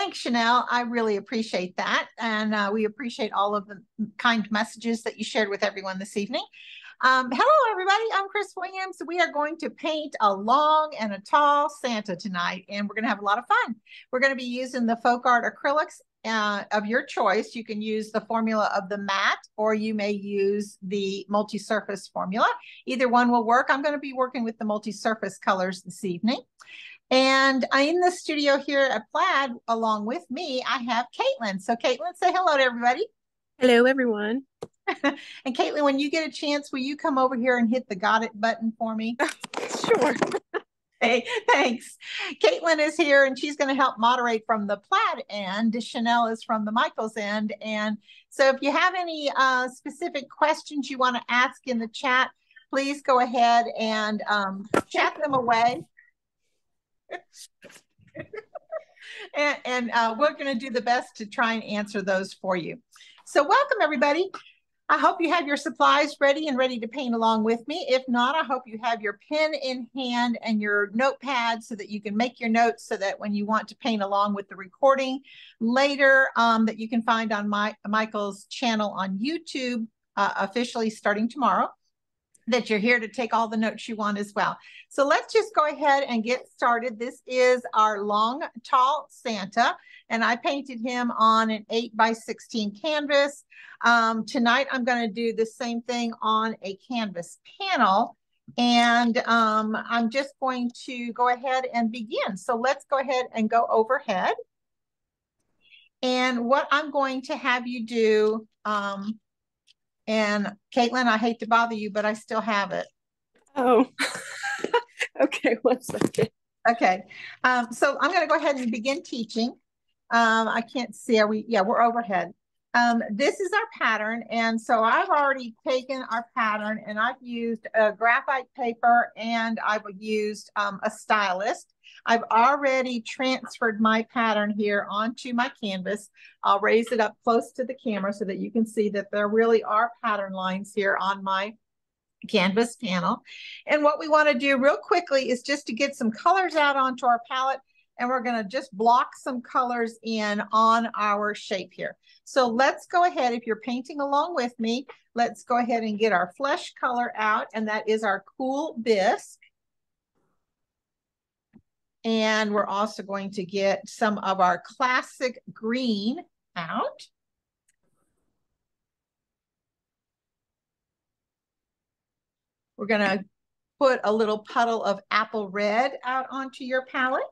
Thanks, Chanel. I really appreciate that. And we appreciate all of the kind messages that you shared with everyone this evening. Hello, everybody. I'm Chris Williams. We are going to paint a long and a tall Santa tonight, and we're going to have a lot of fun. We're going to be using the FolkArt Acrylics of your choice. You can use the formula of the matte, or you may use the multi-surface formula. Either one will work. I'm going to be working with the multi-surface colors this evening. And in the studio here at Plaid, along with me, I have Caitlin. So Caitlin, say hello to everybody. Hello, everyone. And Caitlin, when you get a chance, will you come over here and hit the got it button for me? Sure. Hey, thanks. Caitlin is here and she's going to help moderate from the Plaid end. Chanel is from the Michaels end. And so if you have any specific questions you want to ask in the chat, please go ahead and chat them away. and we're going to do the best to try and answer those for you. So welcome, everybody. I hope you have your supplies ready and ready to paint along with me. If not, I hope you have your pen in hand and your notepad so that you can make your notes so that when you want to paint along with the recording later that you can find on Michael's channel on YouTube officially starting tomorrow, that you're here to take all the notes you want as well. So let's just go ahead and get started. This is our long, tall Santa, and I painted him on an 8x16 canvas. Tonight, I'm going to do the same thing on a canvas panel, and I'm just going to go ahead and begin. So let's go ahead and go overhead. And what I'm going to have you do, and Caitlin, I hate to bother you, but I still have it. Oh, okay, 1 second. Okay, so I'm going to go ahead and begin teaching. I can't see, we're overhead. This is our pattern, and so I've already taken our pattern and I've used a graphite paper and I've used a stylus. I've already transferred my pattern here onto my canvas. I'll raise it up close to the camera so that you can see that there really are pattern lines here on my canvas panel. And what we want to do real quickly is just to get some colors out onto our palette, and we're going to just block some colors in on our shape here. So let's go ahead, if you're painting along with me, let's go ahead and get our flesh color out, and that is our cool bisque. And we're also going to get some of our classic green out. We're going to put a little puddle of apple red out onto your palette.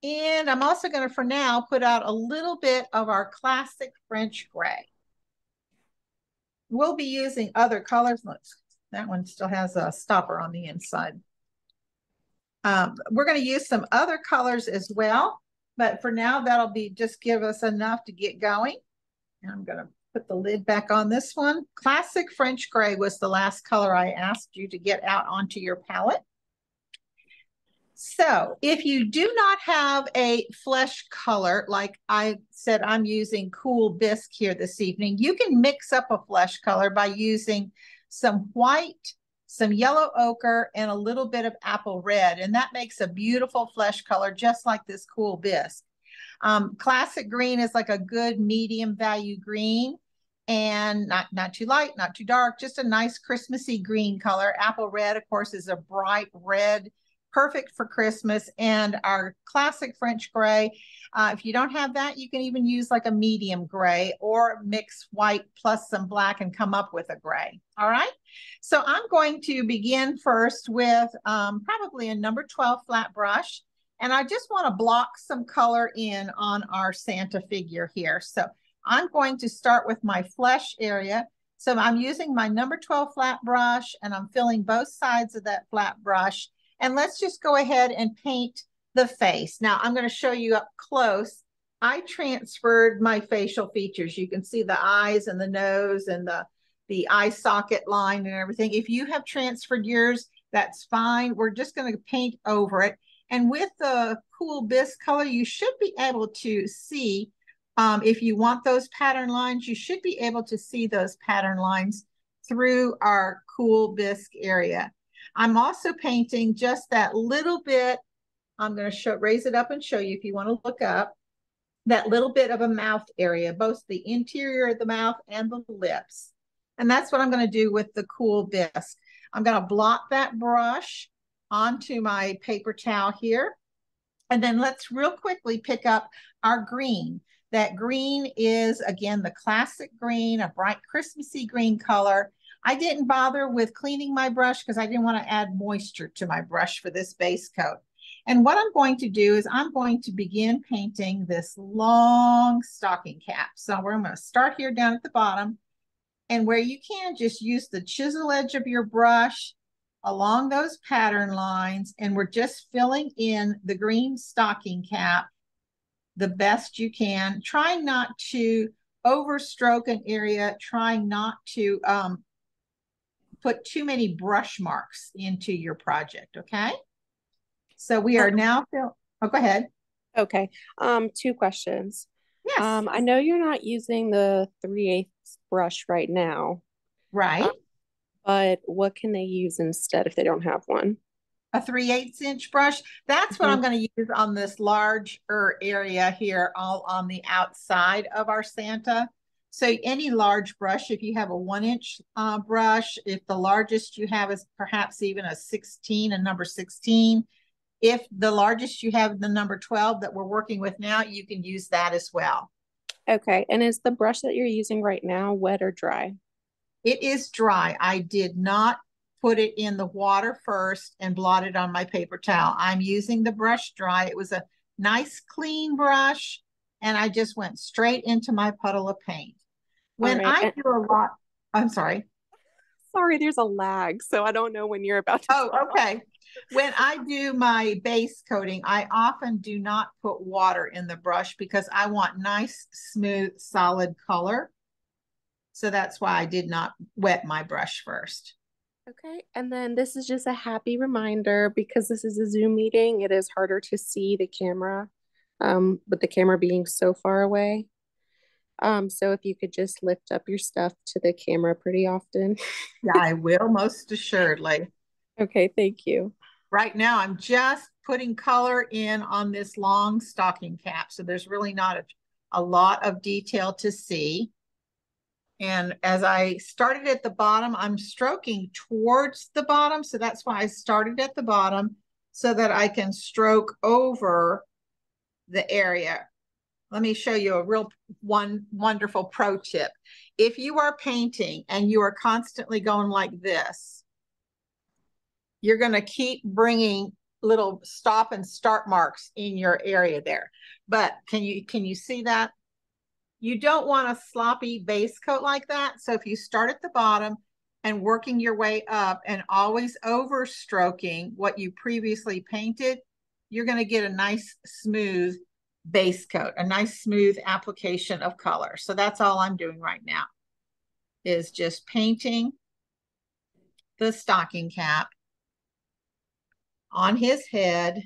And I'm also going to, for now, put out a little bit of our classic French gray. We'll be using other colors. Look, that one still has a stopper on the inside. We're going to use some other colors as well, but for now, that'll be just give us enough to get going. And I'm going to put the lid back on this one. Classic French gray was the last color I asked you to get out onto your palette. So if you do not have a flesh color, like I said, I'm using cool bisque here this evening, you can mix up a flesh color by using some white, some yellow ochre, and a little bit of apple red. And that makes a beautiful flesh color, just like this cool bisque. Classic green is like a good medium value green, and not too light, not too dark, just a nice Christmassy green color. Apple red, of course, is a bright red, perfect for Christmas. And our classic French gray, if you don't have that, you can even use like a medium gray or mix white plus some black and come up with a gray. All right. So I'm going to begin first with probably a number 12 flat brush. And I just want to block some color in on our Santa figure here. So I'm going to start with my flesh area. So I'm using my number 12 flat brush, and I'm filling both sides of that flat brush. And let's just go ahead and paint the face. Now I'm going to show you up close. I transferred my facial features. You can see the eyes and the nose and the eye socket line and everything. If you have transferred yours, that's fine. We're just going to paint over it. And with the cool bisque color, you should be able to see, if you want those pattern lines, you should be able to see those pattern lines through our cool bisque area. I'm also painting just that little bit. I'm going to raise it up and show you if you want to look up that little bit of a mouth area, both the interior of the mouth and the lips. And that's what I'm going to do with the Cool Bisque. I'm going to blot that brush onto my paper towel here. And then let's real quickly pick up our green. That green is, again, the classic green, a bright Christmassy green color. I didn't bother with cleaning my brush because I didn't want to add moisture to my brush for this base coat. And what I'm going to do is I'm going to begin painting this long stocking cap. So we're going to start here down at the bottom. And where you can, just use the chisel edge of your brush along those pattern lines. And we're just filling in the green stocking cap the best you can. Trying not to overstroke an area, trying not to put too many brush marks into your project, okay? So we are now, oh, go ahead. Okay. Two questions. Yes. I know you're not using the 3/8 brush right now, Right. but what can they use instead if they don't have one? A 3/8 inch brush. That's what I'm going to use on this larger area here, all on the outside of our Santa. So any large brush, if you have a 1-inch brush, if the largest you have is perhaps even a 16, a number 16, if the largest you have the number 12 that we're working with now, you can use that as well. Okay. And is the brush that you're using right now wet or dry? It is dry. I did not put it in the water first and blot it on my paper towel. I'm using the brush dry. It was a nice clean brush, and I just went straight into my puddle of paint. When I do a lot, I'm sorry. Sorry, there's a lag, so I don't know when you're about to Oh, stop. okay. When I do my base coating, I often do not put water in the brush because I want nice, smooth, solid color. So that's why I did not wet my brush first. Okay, and then this is just a happy reminder because this is a Zoom meeting. It is harder to see the camera, with the camera being so far away. So if you could just lift up your stuff to the camera pretty often. Yeah, I will, most assuredly. Okay, thank you. Right now, I'm just putting color in on this long stocking cap. So there's really not a lot of detail to see. And as I started at the bottom, I'm stroking towards the bottom. So that's why I started at the bottom so that I can stroke over the area. Let me show you a real wonderful pro tip. If you are painting and you are constantly going like this, you're going to keep bringing little stop and start marks in your area there. But can you see that? You don't want a sloppy base coat like that. So if you start at the bottom and working your way up and always overstroking what you previously painted, you're going to get a nice smooth base coat, a nice smooth application of color. So that's all I'm doing right now is just painting the stocking cap on his head,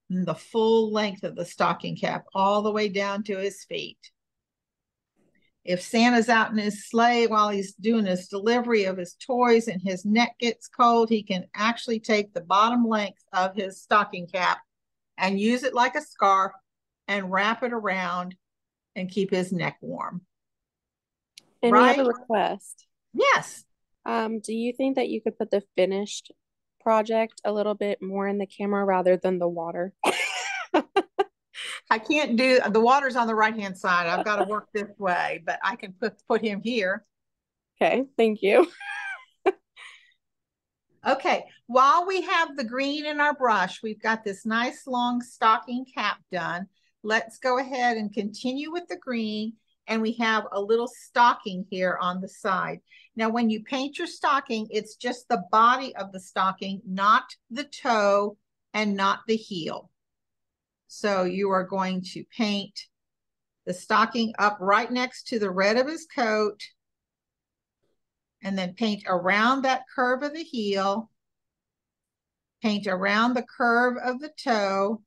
and the full length of the stocking cap all the way down to his feet. If Santa's out in his sleigh while he's doing his delivery of his toys and his neck gets cold, he can actually take the bottom length of his stocking cap and use it like a scarf and wrap it around and keep his neck warm. And we have a request. Yes. Do you think that you could put the finished project a little bit more in the camera rather than the water? I can't do the water's on the right-hand side. I've got to work this way, but I can put him here. Okay, thank you. Okay, while we have the green in our brush, we've got this nice long stocking cap done. Let's go ahead and continue with the green, and we have a little stocking here on the side. Now, when you paint your stocking, it's just the body of the stocking, not the toe and not the heel. So you are going to paint the stocking up right next to the red of his coat, and then paint around that curve of the heel, paint around the curve of the toe,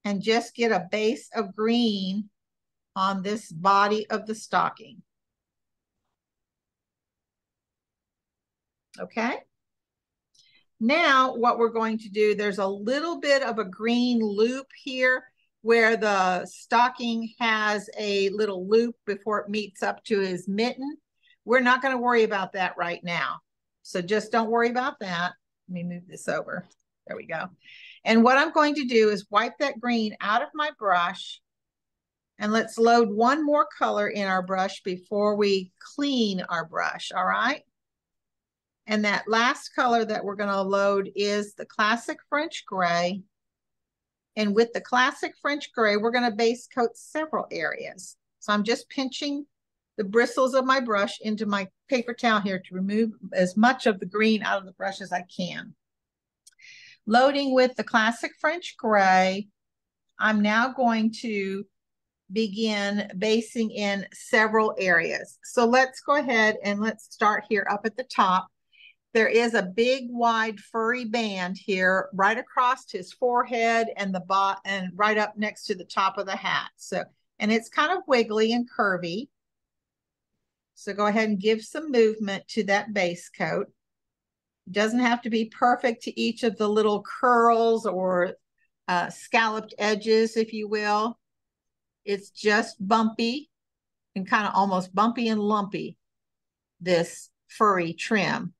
and just get a base of green on this body of the stocking. Okay. Now what we're going to do, there's a little bit of a green loop here where the stocking has a little loop before it meets up to his mitten. We're not going to worry about that right now. So just don't worry about that. Let me move this over. There we go. And what I'm going to do is wipe that green out of my brush. And let's load one more color in our brush before we clean our brush, all right? And that last color that we're going to load is the classic French gray. And with the classic French gray, we're going to base coat several areas. So I'm just pinching the bristles of my brush into my paper towel here to remove as much of the green out of the brush as I can. Loading with the classic French gray, I'm now going to begin basing in several areas. So let's go ahead and let's start here up at the top. There is a big, wide, furry band here right across his forehead and and right up next to the top of the hat. So, and it's kind of wiggly and curvy. So go ahead and give some movement to that base coat. It doesn't have to be perfect to each of the little curls or scalloped edges, if you will. It's just bumpy and kind of almost bumpy and lumpy, this furry trim.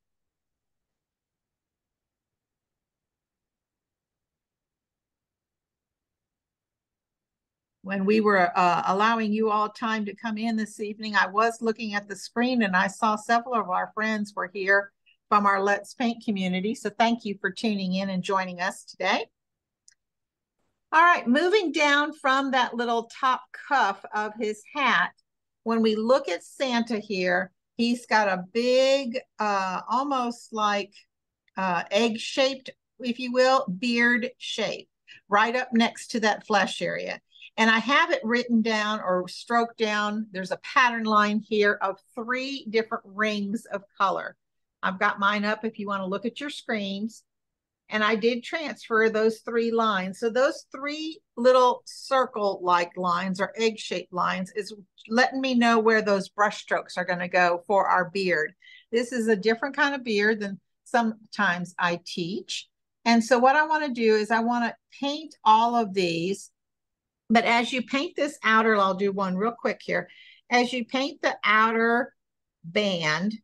When we were allowing you all time to come in this evening, I was looking at the screen and I saw several of our friends were here from our Let's Paint community. So thank you for tuning in and joining us today. All right, moving down from that little top cuff of his hat, when we look at Santa here, he's got a big, almost like egg-shaped, if you will, beard shape right up next to that flesh area. And I have it written down or stroked down. There's a pattern line here of 3 different rings of color. I've got mine up if you want to look at your screens. And I did transfer those 3 lines. So those 3 little circle-like lines or egg-shaped lines is letting me know where those brush strokes are going to go for our beard. This is a different kind of beard than sometimes I teach. And so what I want to do is I want to paint all of these. But as you paint this outer, I'll do one real quick here. As you paint the outer band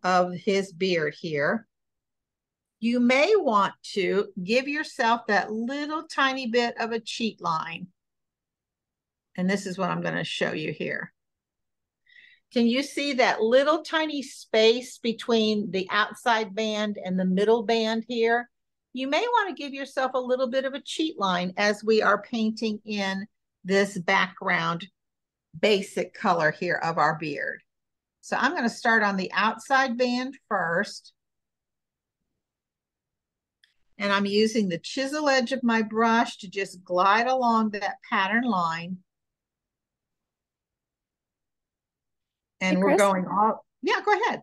of his beard here, you may want to give yourself that little tiny bit of a cheat line. And this is what I'm going to show you here. Can you see that little tiny space between the outside band and the middle band here? You may want to give yourself a little bit of a cheat line as we are painting in this background basic color here of our beard. So I'm going to start on the outside band first. And I'm using the chisel edge of my brush to just glide along that pattern line. And hey, we're Chris, going all, yeah, go ahead.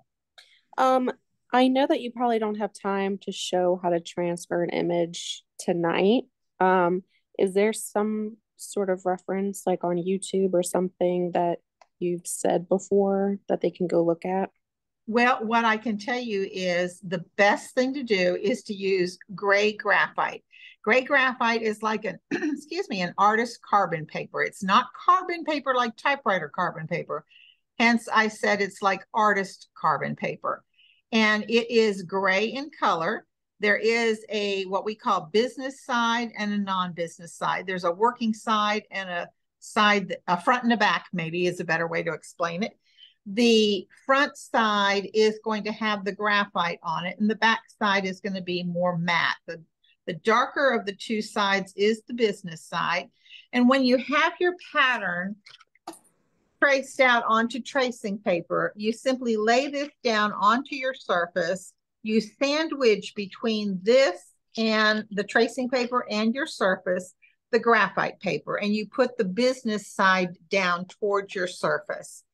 I know that you probably don't have time to show how to transfer an image tonight. Is there some sort of reference like on YouTube or something that you've said before that they can go look at? Well, what I can tell you is the best thing to do is to use gray graphite. Gray graphite is like an, excuse me, an artist carbon paper. It's not carbon paper like typewriter carbon paper. Hence, I said it's like artist carbon paper. And it is gray in color. There is a what we call business side and a non-business side. There's a working side and a side, a front and a back maybe is a better way to explain it. The front side is going to have the graphite on it, and the back side is going to be more matte. The darker of the 2 sides is the business side. And when you have your pattern traced out onto tracing paper, you simply lay this down onto your surface. You sandwich between this and the tracing paper and your surface the graphite paper, and you put the business side down towards your surface.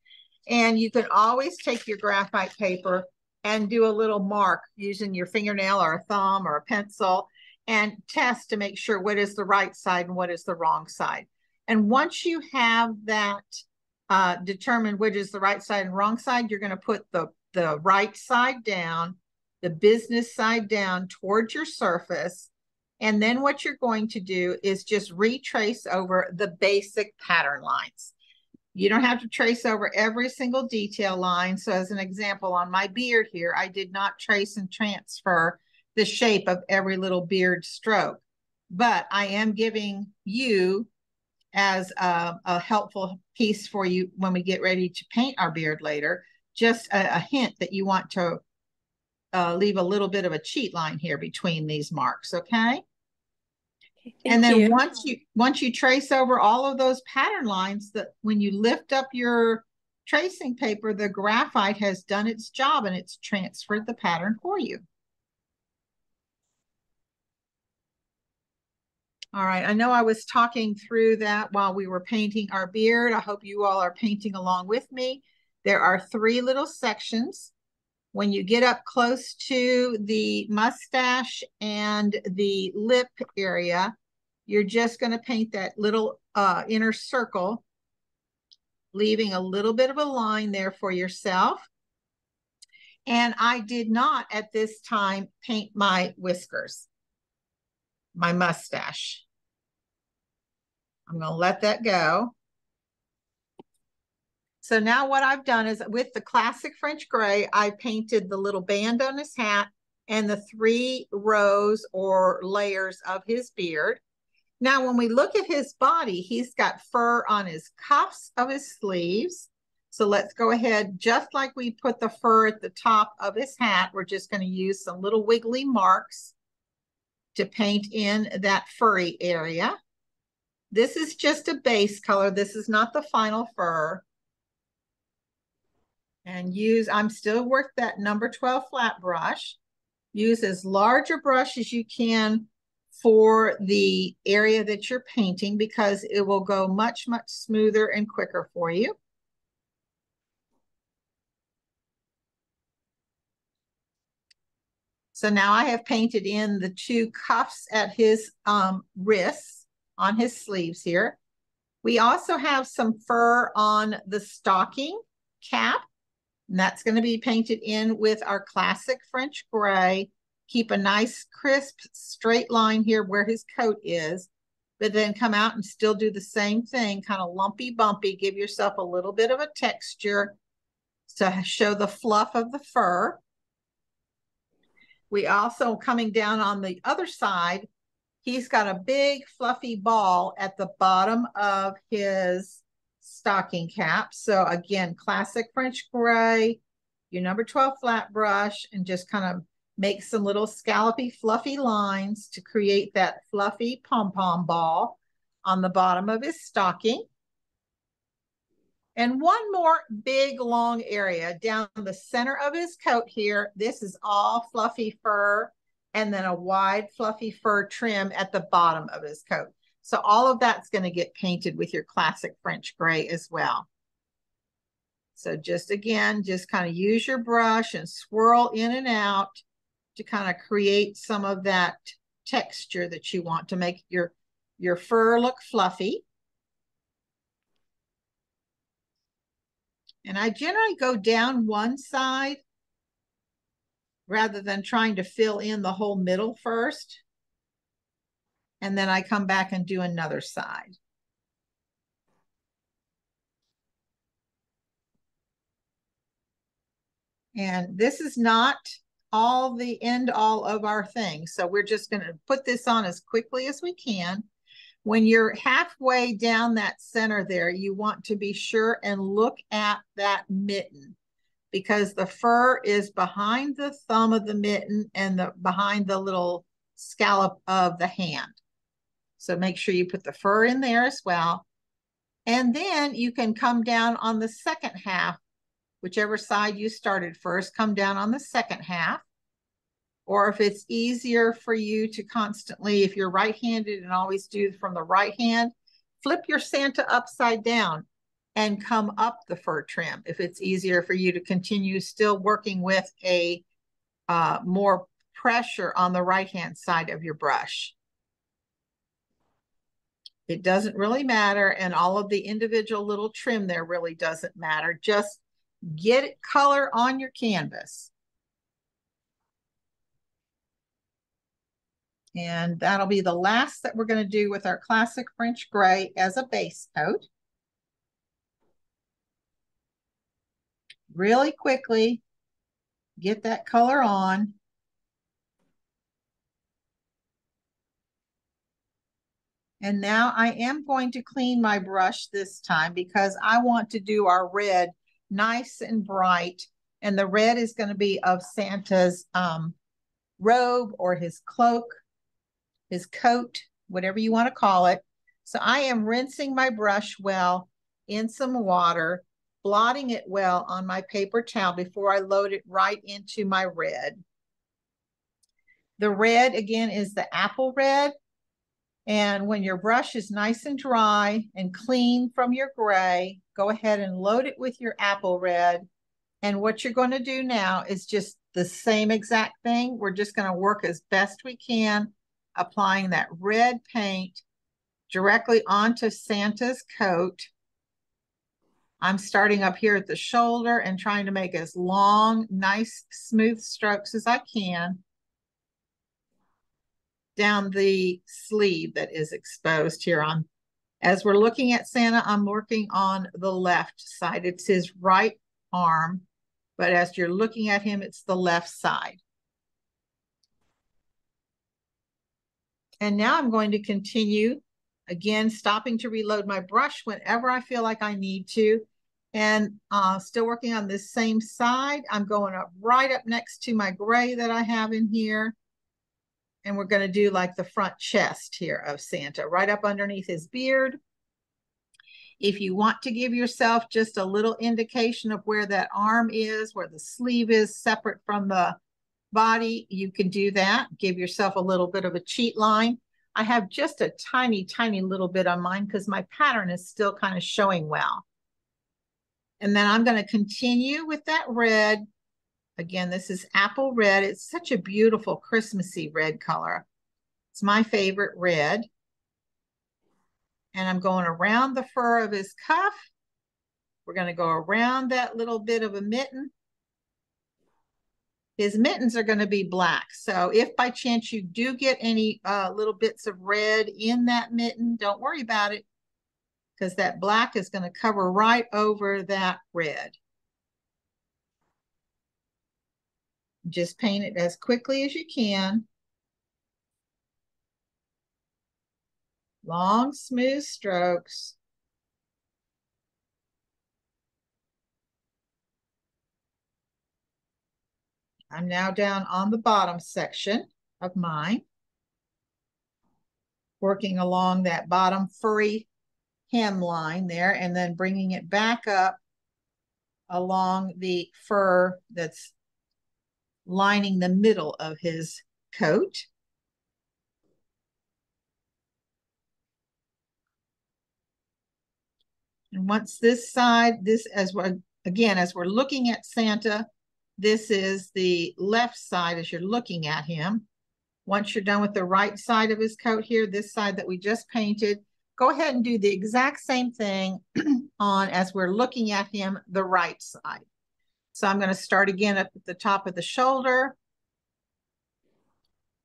And you can always take your graphite paper and do a little mark using your fingernail or a thumb or a pencil and test to make sure what is the right side and what is the wrong side. And once you have that determined which is the right side and wrong side, you're going to put the right side down the business side down towards your surface. And then what you're going to do is just retrace over the basic pattern lines. You don't have to trace over every single detail line. So as an example, on my beard here, I did not trace and transfer the shape of every little beard stroke, but I am giving you as a helpful piece for you when we get ready to paint our beard later, just a hint that you want to leave a little bit of a cheat line here between these marks, okay? And then once you trace over all of those pattern lines, that when you lift up your tracing paper, the graphite has done its job and it's transferred the pattern for you. All right, I know I was talking through that while we were painting our beard. I hope you all are painting along with me. There are 3 little sections. When you get up close to the mustache and the lip area, you're just going to paint that little inner circle, leaving a little bit of a line there for yourself. And I did not at this time paint my whiskers, my mustache. I'm going to let that go. So now what I've done is with the classic French gray, I painted the little band on his hat and the 3 rows or layers of his beard. Now, when we look at his body, he's got fur on his cuffs of his sleeves. So let's go ahead, just like we put the fur at the top of his hat, we're just going to use some little wiggly marks to paint in that furry area. This is just a base color. This is not the final fur. And I'm still work that number 12 flat brush. Use as large a brush as you can for the area that you're painting because it will go much, much smoother and quicker for you. So now I have painted in the 2 cuffs at his wrists on his sleeves here. We also have some fur on the stocking cap, and that's going to be painted in with our classic French gray. Keep a nice, crisp, straight line here where his coat is, but then come out and still do the same thing, kind of lumpy bumpy. Give yourself a little bit of a texture to show the fluff of the fur. We also, coming down on the other side, he's got a big fluffy ball at the bottom of his stocking cap. So again, classic French gray, your number 12 flat brush, and just kind of make some little scallopy, fluffy lines to create that fluffy pom-pom ball on the bottom of his stocking. And one more big, long area down the center of his coat here. This is all fluffy fur, and then a wide, fluffy fur trim at the bottom of his coat. So all of that's going to get painted with your classic French gray as well. So just again, just kind of use your brush and swirl in and out to kind of create some of that texture that you want to make your fur look fluffy. And I generally go down one side rather than trying to fill in the whole middle first. And then I come back and do another side. And this is not all the end all of our thing. So we're just going to put this on as quickly as we can. When you're halfway down that center there, you want to be sure and look at that mitten because the fur is behind the thumb of the mitten and behind the little scallop of the hand. So make sure you put the fur in there as well. And then you can come down on the second half, whichever side you started first, come down on the second half. Or if it's easier for you to constantly, if you're right-handed and always do from the right hand, flip your Santa upside down and come up the fur trim. If it's easier for you to continue still working with a more pressure on the right-hand side of your brush. It doesn't really matter, and all of the individual little trim there really doesn't matter. Just get color on your canvas. And that'll be the last that we're going to do with our classic French gray as a base coat. Really quickly, get that color on. And now I am going to clean my brush this time because I want to do our red nice and bright. And the red is going to be of Santa's robe or his cloak, his coat, whatever you want to call it. So I am rinsing my brush well in some water, blotting it well on my paper towel before I load it right into my red. The red, again, is the apple red. And when your brush is nice and dry and clean from your gray, go ahead and load it with your apple red. And what you're going to do now is just the same exact thing. We're just going to work as best we can, applying that red paint directly onto Santa's coat. I'm starting up here at the shoulder and trying to make as long, nice, smooth strokes as I can down the sleeve that is exposed here on. As we're looking at Santa, I'm working on the left side. It's his right arm, but as you're looking at him, it's the left side. And now I'm going to continue, again, stopping to reload my brush whenever I feel like I need to. And still working on this same side. I'm going up right up next to my gray that I have in here. And we're going to do like the front chest here of Santa, right up underneath his beard. If you want to give yourself just a little indication of where that arm is, where the sleeve is separate from the body, you can do that. Give yourself a little bit of a cheat line. I have just a tiny, tiny little bit on mine because my pattern is still kind of showing well. And then I'm going to continue with that red. Again, this is apple red. It's such a beautiful Christmassy red color. It's my favorite red. And I'm going around the fur of his cuff. We're going to go around that little bit of a mitten. His mittens are going to be black. So if by chance you do get any little bits of red in that mitten, don't worry about it because that black is going to cover right over that red. Just paint it as quickly as you can. Long, smooth strokes. I'm now down on the bottom section of mine, working along that bottom furry hem line there and then bringing it back up along the fur that's lining the middle of his coat. And once this side, as we're looking at Santa, this is the left side as you're looking at him. Once you're done with the right side of his coat here, this side that we just painted, go ahead and do the exact same thing on as we're looking at him, the right side. So I'm going to start again up at the top of the shoulder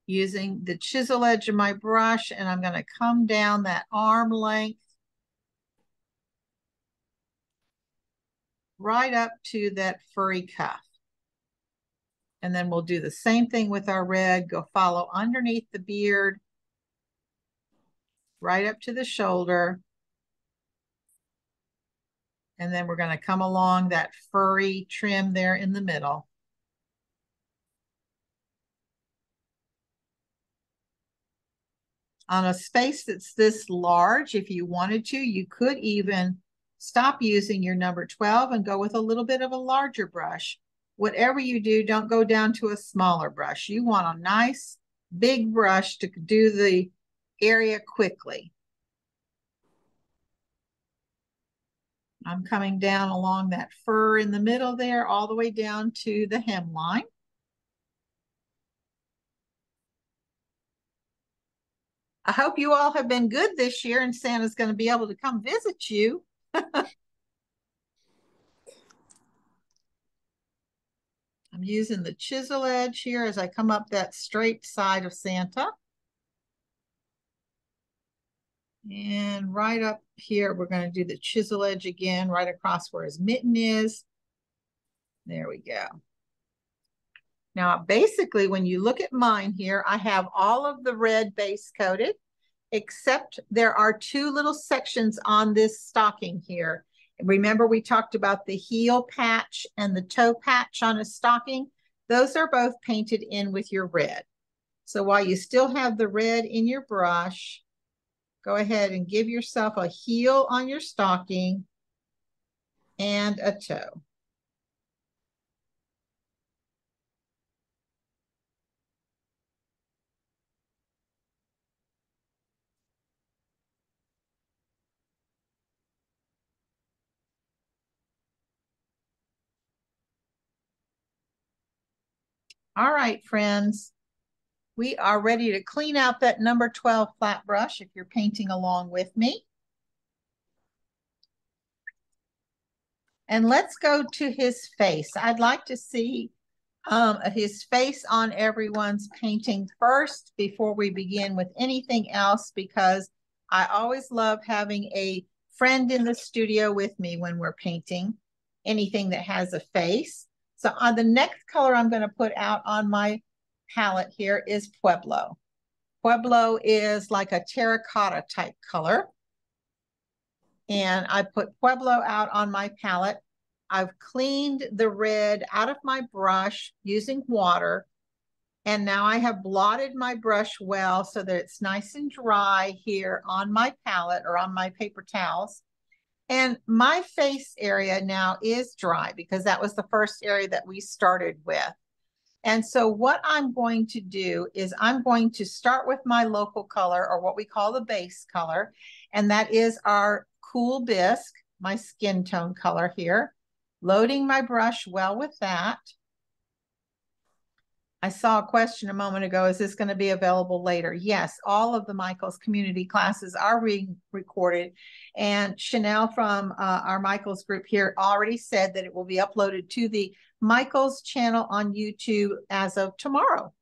using the chisel edge of my brush, and I'm going to come down that arm length right up to that furry cuff. And then we'll do the same thing with our red, go follow underneath the beard, right up to the shoulder. And then we're going to come along that furry trim there in the middle. On a space that's this large, if you wanted to, you could even stop using your number 12 and go with a little bit of a larger brush. Whatever you do, don't go down to a smaller brush. You want a nice big brush to do the area quickly. I'm coming down along that fur in the middle there, all the way down to the hemline. I hope you all have been good this year and Santa's going to be able to come visit you. I'm using the chisel edge here as I come up that straight side of Santa. And right up here, we're going to do the chisel edge again, right across where his mitten is. There we go. Now, basically, when you look at mine here, I have all of the red base coated, except there are two little sections on this stocking here. Remember, we talked about the heel patch and the toe patch on a stocking. Those are both painted in with your red. So while you still have the red in your brush, go ahead and give yourself a heel on your stocking and a toe. All right, friends. We are ready to clean out that number 12 flat brush if you're painting along with me. And let's go to his face. I'd like to see his face on everyone's painting first before we begin with anything else, because I always love having a friend in the studio with me when we're painting anything that has a face. So on the next color I'm going to put out on my palette here is Pueblo. Pueblo is like a terracotta type color. And I put Pueblo out on my palette. I've cleaned the red out of my brush using water. And now I have blotted my brush well so that it's nice and dry here on my palette or on my paper towels. And my face area now is dry because that was the first area that we started with. And so what I'm going to do is I'm going to start with my local color, or what we call the base color, and that is our Cool Bisque, my skin tone color here. Loading my brush well with that. I saw a question a moment ago, is this going to be available later? Yes, all of the Michaels community classes are recorded, and Chanel from our Michaels group here already said that it will be uploaded to the Michaels channel on YouTube as of tomorrow.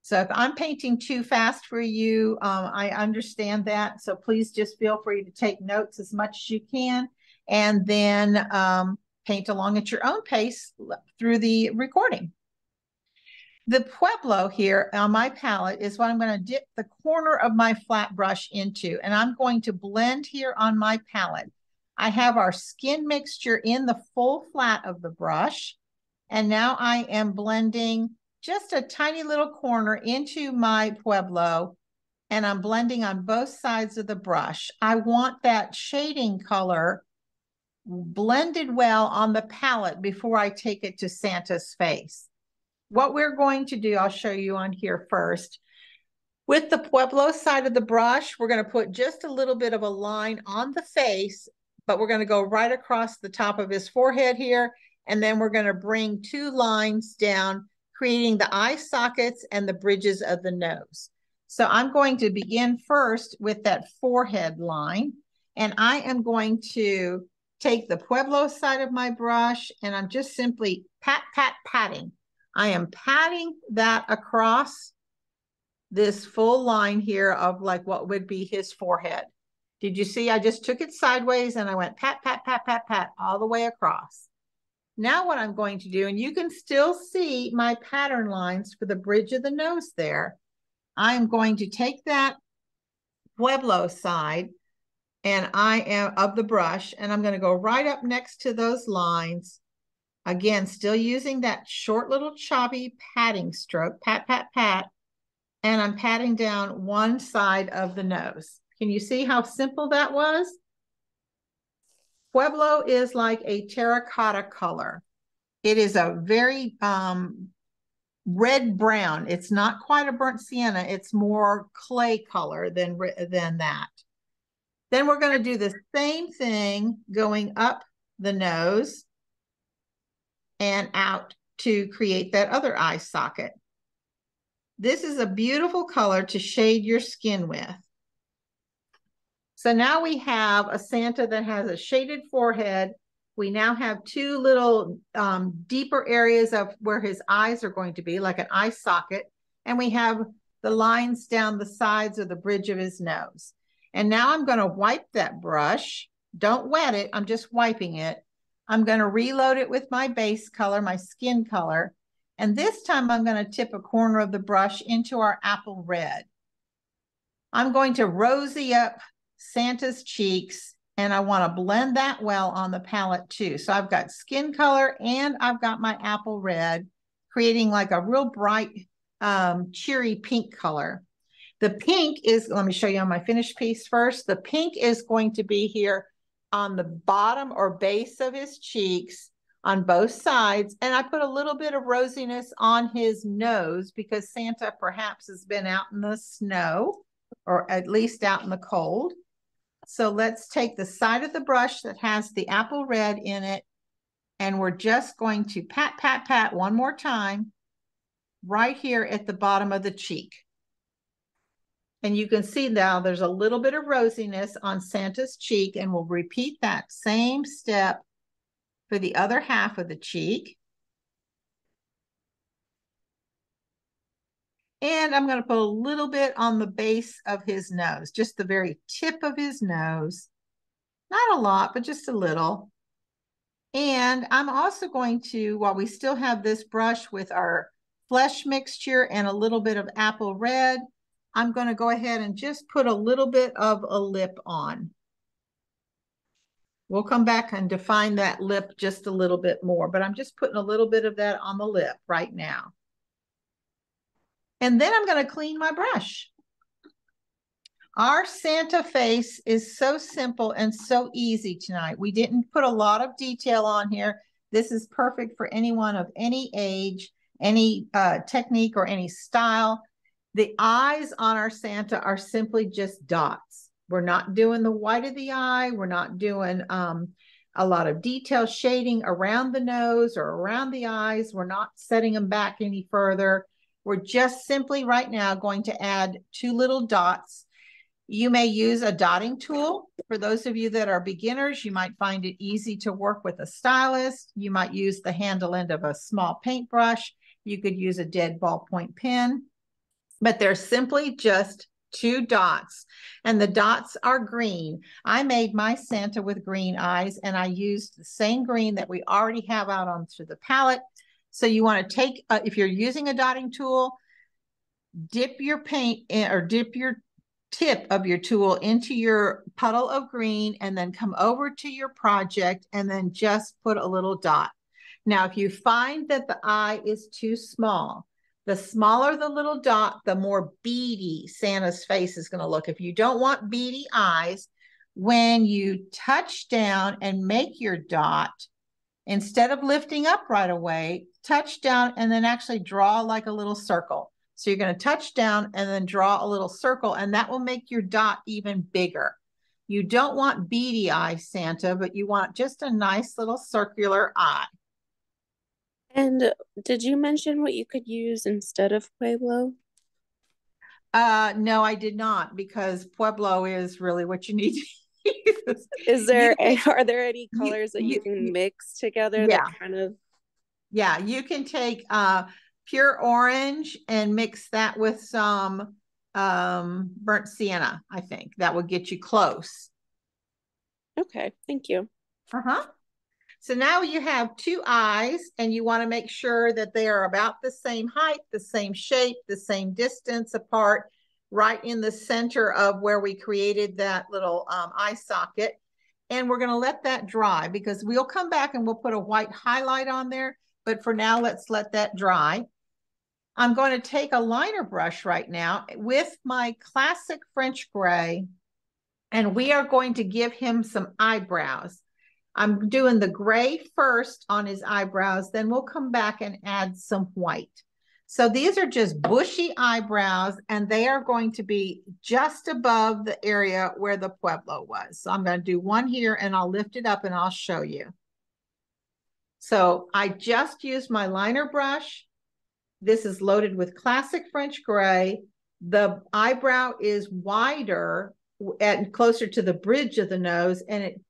So if I'm painting too fast for you, I understand that. So please just feel free to take notes as much as you can, and then paint along at your own pace through the recording. The Pueblo here on my palette is what I'm going to dip the corner of my flat brush into, and I'm going to blend here on my palette. I have our skin mixture in the full flat of the brush, and now I am blending just a tiny little corner into my Pueblo, and I'm blending on both sides of the brush. I want that shading color blended well on the palette before I take it to Santa's face. What we're going to do, I'll show you on here first. With the Pueblo side of the brush, we're going to put just a little bit of a line on the face, but we're going to go right across the top of his forehead here, and then we're going to bring two lines down, creating the eye sockets and the bridges of the nose. So I'm going to begin first with that forehead line, and I am going to take the Pueblo side of my brush, and I'm just simply patting. I am patting that across this full line here of like what would be his forehead. Did you see? I just took it sideways and I went pat all the way across. Now what I'm going to do, and you can still see my pattern lines for the bridge of the nose there. I am going to take that Pueblo side and I am of the brush, and I'm going to go right up next to those lines. Again, still using that short little choppy patting stroke, pat, and I'm patting down one side of the nose. Can you see how simple that was? Pueblo is like a terracotta color. It is a very red-brown. It's not quite a burnt sienna. It's more clay color than that. Then we're going to do the same thing going up the nose and out to create that other eye socket. This is a beautiful color to shade your skin with. So now we have a Santa that has a shaded forehead. We now have two little deeper areas of where his eyes are going to be, like an eye socket. And we have the lines down the sides of the bridge of his nose. And now I'm going to wipe that brush. Don't wet it. I'm just wiping it. I'm going to reload it with my base color, my skin color. And this time I'm going to tip a corner of the brush into our apple red. I'm going to rosy up Santa's cheeks, and I want to blend that well on the palette too. So I've got skin color and I've got my apple red, creating like a real bright, cheery pink color. The pink is, let me show you on my finished piece first. The pink is going to be here on the bottom or base of his cheeks on both sides. And I put a little bit of rosiness on his nose because Santa perhaps has been out in the snow or at least out in the cold. So let's take the side of the brush that has the apple red in it, and we're just going to pat, pat, pat one more time right here at the bottom of the cheek. And you can see now there's a little bit of rosiness on Santa's cheek, and we'll repeat that same step for the other half of the cheek. And I'm going to put a little bit on the base of his nose, just the very tip of his nose. Not a lot, but just a little. And I'm also going to, while we still have this brush with our flesh mixture and a little bit of apple red, I'm going to go ahead and just put a little bit of a lip on. We'll come back and define that lip just a little bit more, but I'm just putting a little bit of that on the lip right now. And then I'm going to clean my brush. Our Santa face is so simple and so easy tonight. We didn't put a lot of detail on here. This is perfect for anyone of any age, any technique or any style. The eyes on our Santa are simply just dots. We're not doing the white of the eye. We're not doing a lot of detail shading around the nose or around the eyes. We're not setting them back any further. We're just simply right now going to add 2 little dots. You may use a dotting tool. For those of you that are beginners, you might find it easy to work with a stylus. You might use the handle end of a small paintbrush. You could use a dead ballpoint pen, but they're simply just 2 dots, and the dots are green. I made my Santa with green eyes, and I used the same green that we already have out onto the palette. So you want to take, if you're using a dotting tool, dip your paint in, or dip your tip of your tool into your puddle of green, and then come over to your project and then just put a little dot. Now, if you find that the eye is too small, the smaller the little dot, the more beady Santa's face is going to look. If you don't want beady eyes, when you touch down and make your dot, instead of lifting up right away, touch down and then actually draw like a little circle. So you're going to touch down and then draw a little circle, and that will make your dot even bigger. You don't want beady eye Santa, but you want just a nice little circular eye. And did you mention what you could use instead of Pueblo? No, I did not, because Pueblo is really what you need to use. Are there any colors that you can mix together that kind of? Yeah, you can take pure orange and mix that with some burnt sienna. I think that would get you close. Okay, thank you. So now you have 2 eyes, and you want to make sure that they are about the same height, the same shape, the same distance apart, right in the center of where we created that little eye socket. And we're going to let that dry, because we'll come back and we'll put a white highlight on there. But for now, let's let that dry. I'm going to take a liner brush right now with my classic French gray, and we are going to give him some eyebrows. I'm doing the gray first on his eyebrows, then we'll come back and add some white. So these are just bushy eyebrows, and they are going to be just above the area where the Pueblo was. So I'm going to do one here, and I'll lift it up and I'll show you. So I just used my liner brush. This is loaded with classic French gray. The eyebrow is wider and closer to the bridge of the nose, and it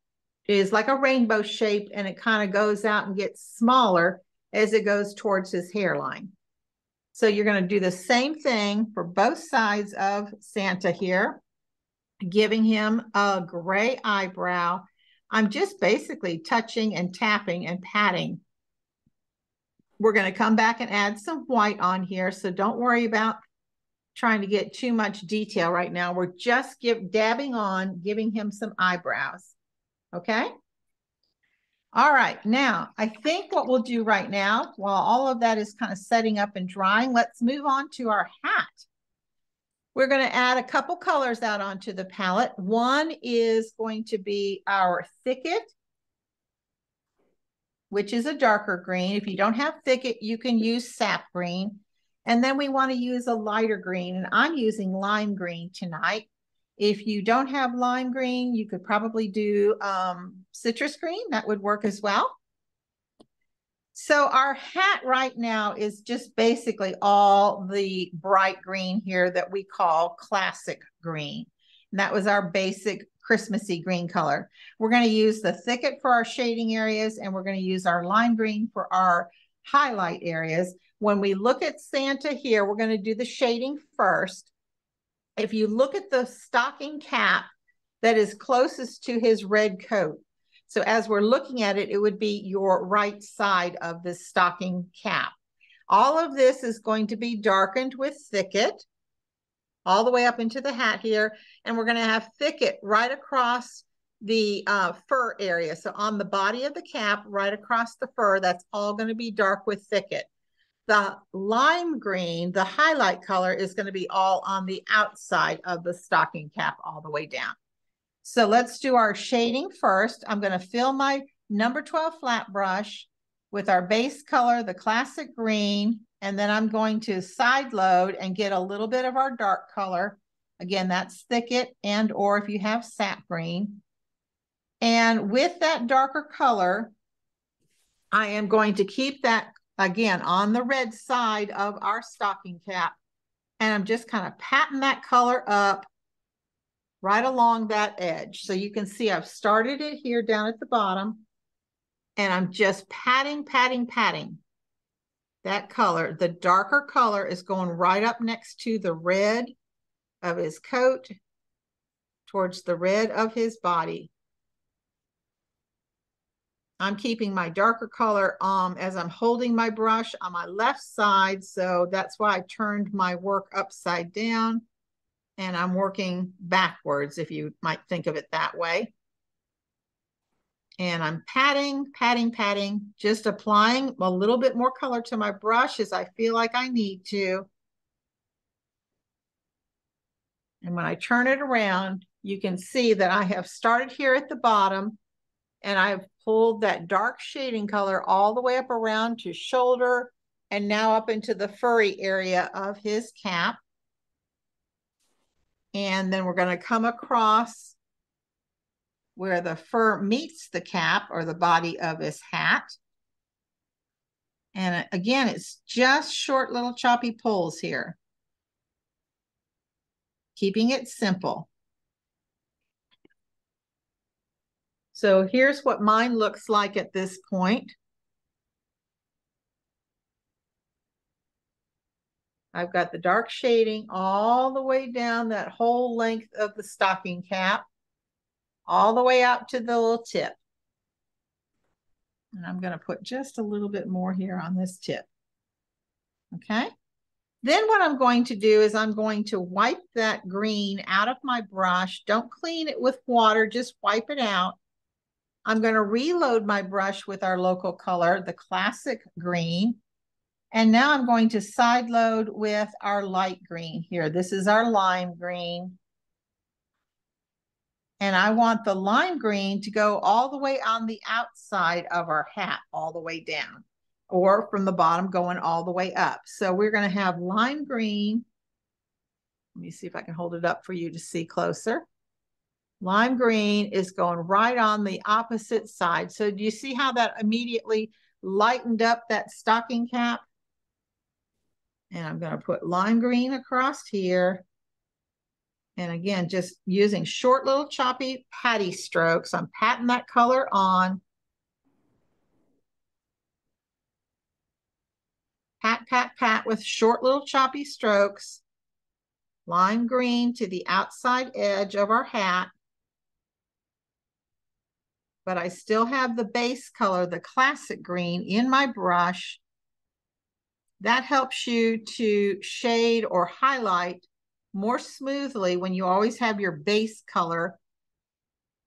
is like a rainbow shape, and it kind of goes out and gets smaller as it goes towards his hairline. So you're going to do the same thing for both sides of Santa here, giving him a gray eyebrow. I'm just basically touching and tapping and patting. We're going to come back and add some white on here, so don't worry about trying to get too much detail right now. We're just dabbing on, giving him some eyebrows. Okay? All right, now I think what we'll do right now, while all of that is kind of setting up and drying, let's move on to our hat. We're going to add a couple colors out onto the palette. One is going to be our Thicket, which is a darker green. If you don't have Thicket, you can use sap green. And then we want to use a lighter green, and I'm using lime green tonight. If you don't have lime green, you could probably do citrus green. That would work as well. So our hat right now is just basically all the bright green here that we call classic green. And that was our basic Christmassy green color. We're going to use the Thicket for our shading areas, and we're going to use our lime green for our highlight areas. When we look at Santa here, we're going to do the shading first. If you look at the stocking cap that is closest to his red coat, so as we're looking at it, it would be your right side of the stocking cap. All of this is going to be darkened with Thicket all the way up into the hat here. And we're going to have Thicket right across the fur area. So on the body of the cap, right across the fur, that's all going to be dark with Thicket. The lime green, the highlight color, is going to be all on the outside of the stocking cap all the way down. So let's do our shading first. I'm going to fill my number 12 flat brush with our base color, the classic green, and then I'm going to side load and get a little bit of our dark color. Again, that's Thicket and or if you have sap green. And with that darker color, I am going to keep that, again, on the red side of our stocking cap. And I'm just kind of patting that color up right along that edge. So you can see I've started it here down at the bottom, and I'm just patting, patting, patting that color. The darker color is going right up next to the red of his coat, towards the red of his body. I'm keeping my darker color as I'm holding my brush on my left side. So that's why I turned my work upside down. And I'm working backwards, if you might think of it that way. And I'm patting, patting, patting, just applying a little bit more color to my brush as I feel like I need to. And when I turn it around, you can see that I have started here at the bottom, and I've pulled that dark shading color all the way up around to shoulder and now up into the furry area of his cap. And then we're going to come across where the fur meets the cap or the body of his hat. And again, it's just short little choppy pulls here, keeping it simple. So here's what mine looks like at this point. I've got the dark shading all the way down that whole length of the stocking cap, all the way out to the little tip. And I'm going to put just a little bit more here on this tip. Okay. Then what I'm going to do is I'm going to wipe that green out of my brush. Don't clean it with water, just wipe it out. I'm going to reload my brush with our local color, the classic green. And now I'm going to side load with our light green here. This is our lime green. And I want the lime green to go all the way on the outside of our hat, all the way down, or from the bottom going all the way up. So we're going to have lime green. Let me see if I can hold it up for you to see closer. Lime green is going right on the opposite side. So do you see how that immediately lightened up that stocking cap? And I'm going to put lime green across here. And again, just using short little choppy patty strokes. I'm patting that color on. pat, pat, pat with short little choppy strokes. Lime green to the outside edge of our hat. But I still have the base color, the classic green, in my brush. That helps you to shade or highlight more smoothly when you always have your base color,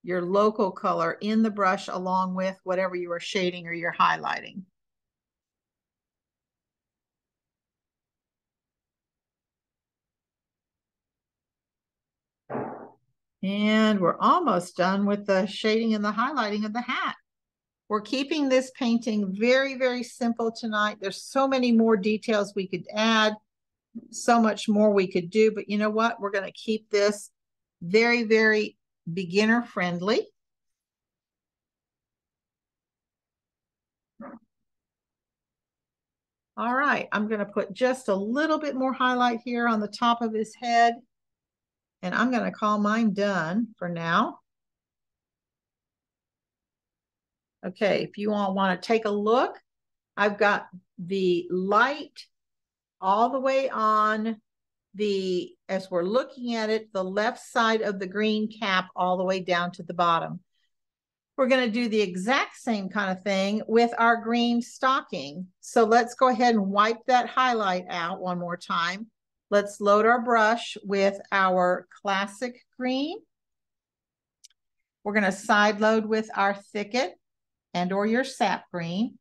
your local color in the brush along with whatever you are shading or you're highlighting. And we're almost done with the shading and the highlighting of the hat. We're keeping this painting very, very simple tonight. There's so many more details we could add, so much more we could do, but you know what? We're going to keep this very, very beginner friendly. All right, I'm going to put just a little bit more highlight here on the top of his head, and I'm going to call mine done for now. Okay, if you all want to take a look, I've got the light all the way on the, as we're looking at it, the left side of the green cap all the way down to the bottom. We're going to do the exact same kind of thing with our green stocking. So let's go ahead and wipe that highlight out one more time. Let's load our brush with our classic green. We're going to side load with our Thicket and or your sap green.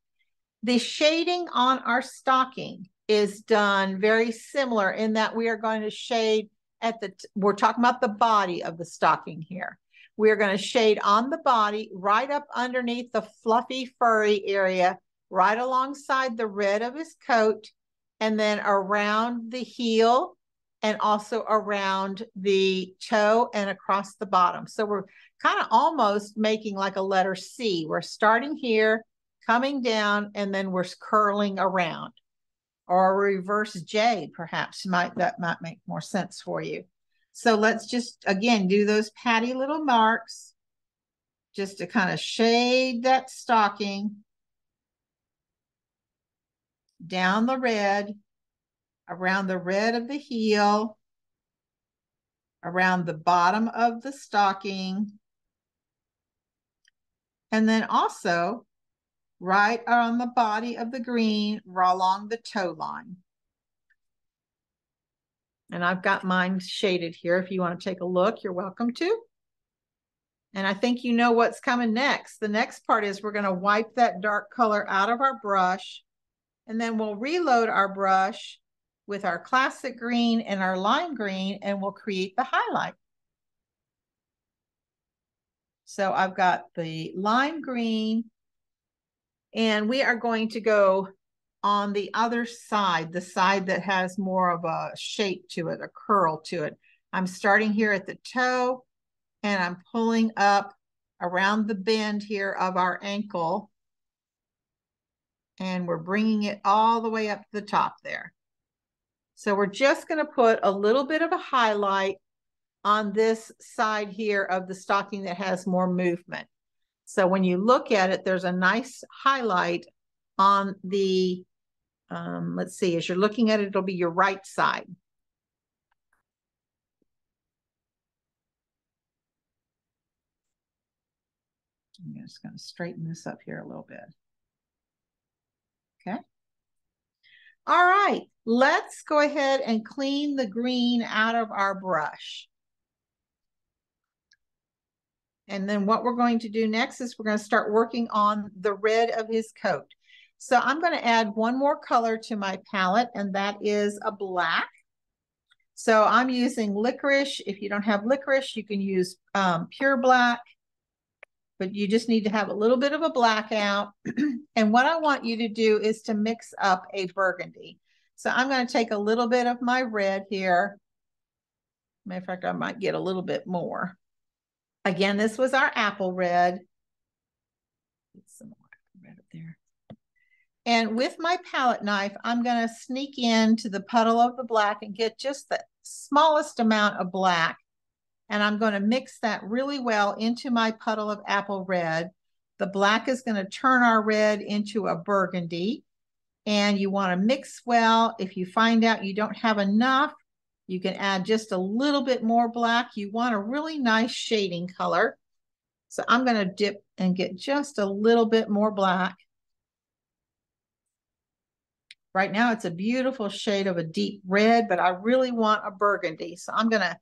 The shading on our stocking is done very similar in that we are going to shade at the, we're talking about the body of the stocking here. We are going to shade on the body right up underneath the fluffy furry area, right alongside the red of his coat, and then around the heel and also around the toe and across the bottom. So we're kind of almost making like a letter C. We're starting here, coming down, and then we're curling around. Or a reverse J, perhaps, that might make more sense for you. So let's just, again, do those patty little marks just to kind of shade that stocking down the red, around the red of the heel, around the bottom of the stocking, and then also right on the body of the green, along the toe line. And I've got mine shaded here. If you want to take a look, you're welcome to. And I think you know what's coming next. The next part is we're going to wipe that dark color out of our brush, and then we'll reload our brush with our classic green and our lime green, and we'll create the highlight. So I've got the lime green, and we are going to go on the other side, the side that has more of a shape to it, a curl to it. I'm starting here at the toe, and I'm pulling up around the bend here of our ankle, and we're bringing it all the way up to the top there. So we're just going to put a little bit of a highlight on this side here of the stocking that has more movement. So when you look at it, there's a nice highlight on the let's see, as you're looking at it, it'll be your right side. I'm just going to straighten this up here a little bit. Okay. All right, let's go ahead and clean the green out of our brush. And then what we're going to do next is we're going to start working on the red of his coat. So I'm going to add one more color to my palette, and that is a black. So I'm using Licorice. If you don't have Licorice, you can use pure black, but you just need to have a little bit of a blackout. And what I want you to do is to mix up a burgundy. So I'm going to take a little bit of my red here. Matter of fact, I might get a little bit more. Again, this was our apple red. Get some more red up there. And with my palette knife, I'm going to sneak into the puddle of the black and get just the smallest amount of black. And I'm going to mix that really well into my puddle of apple red. The black is going to turn our red into a burgundy. and you want to mix well. If you find out you don't have enough, you can add just a little bit more black. You want a really nice shading color. So I'm going to dip and get just a little bit more black. Right now it's a beautiful shade of a deep red, but I really want a burgundy. So I'm going to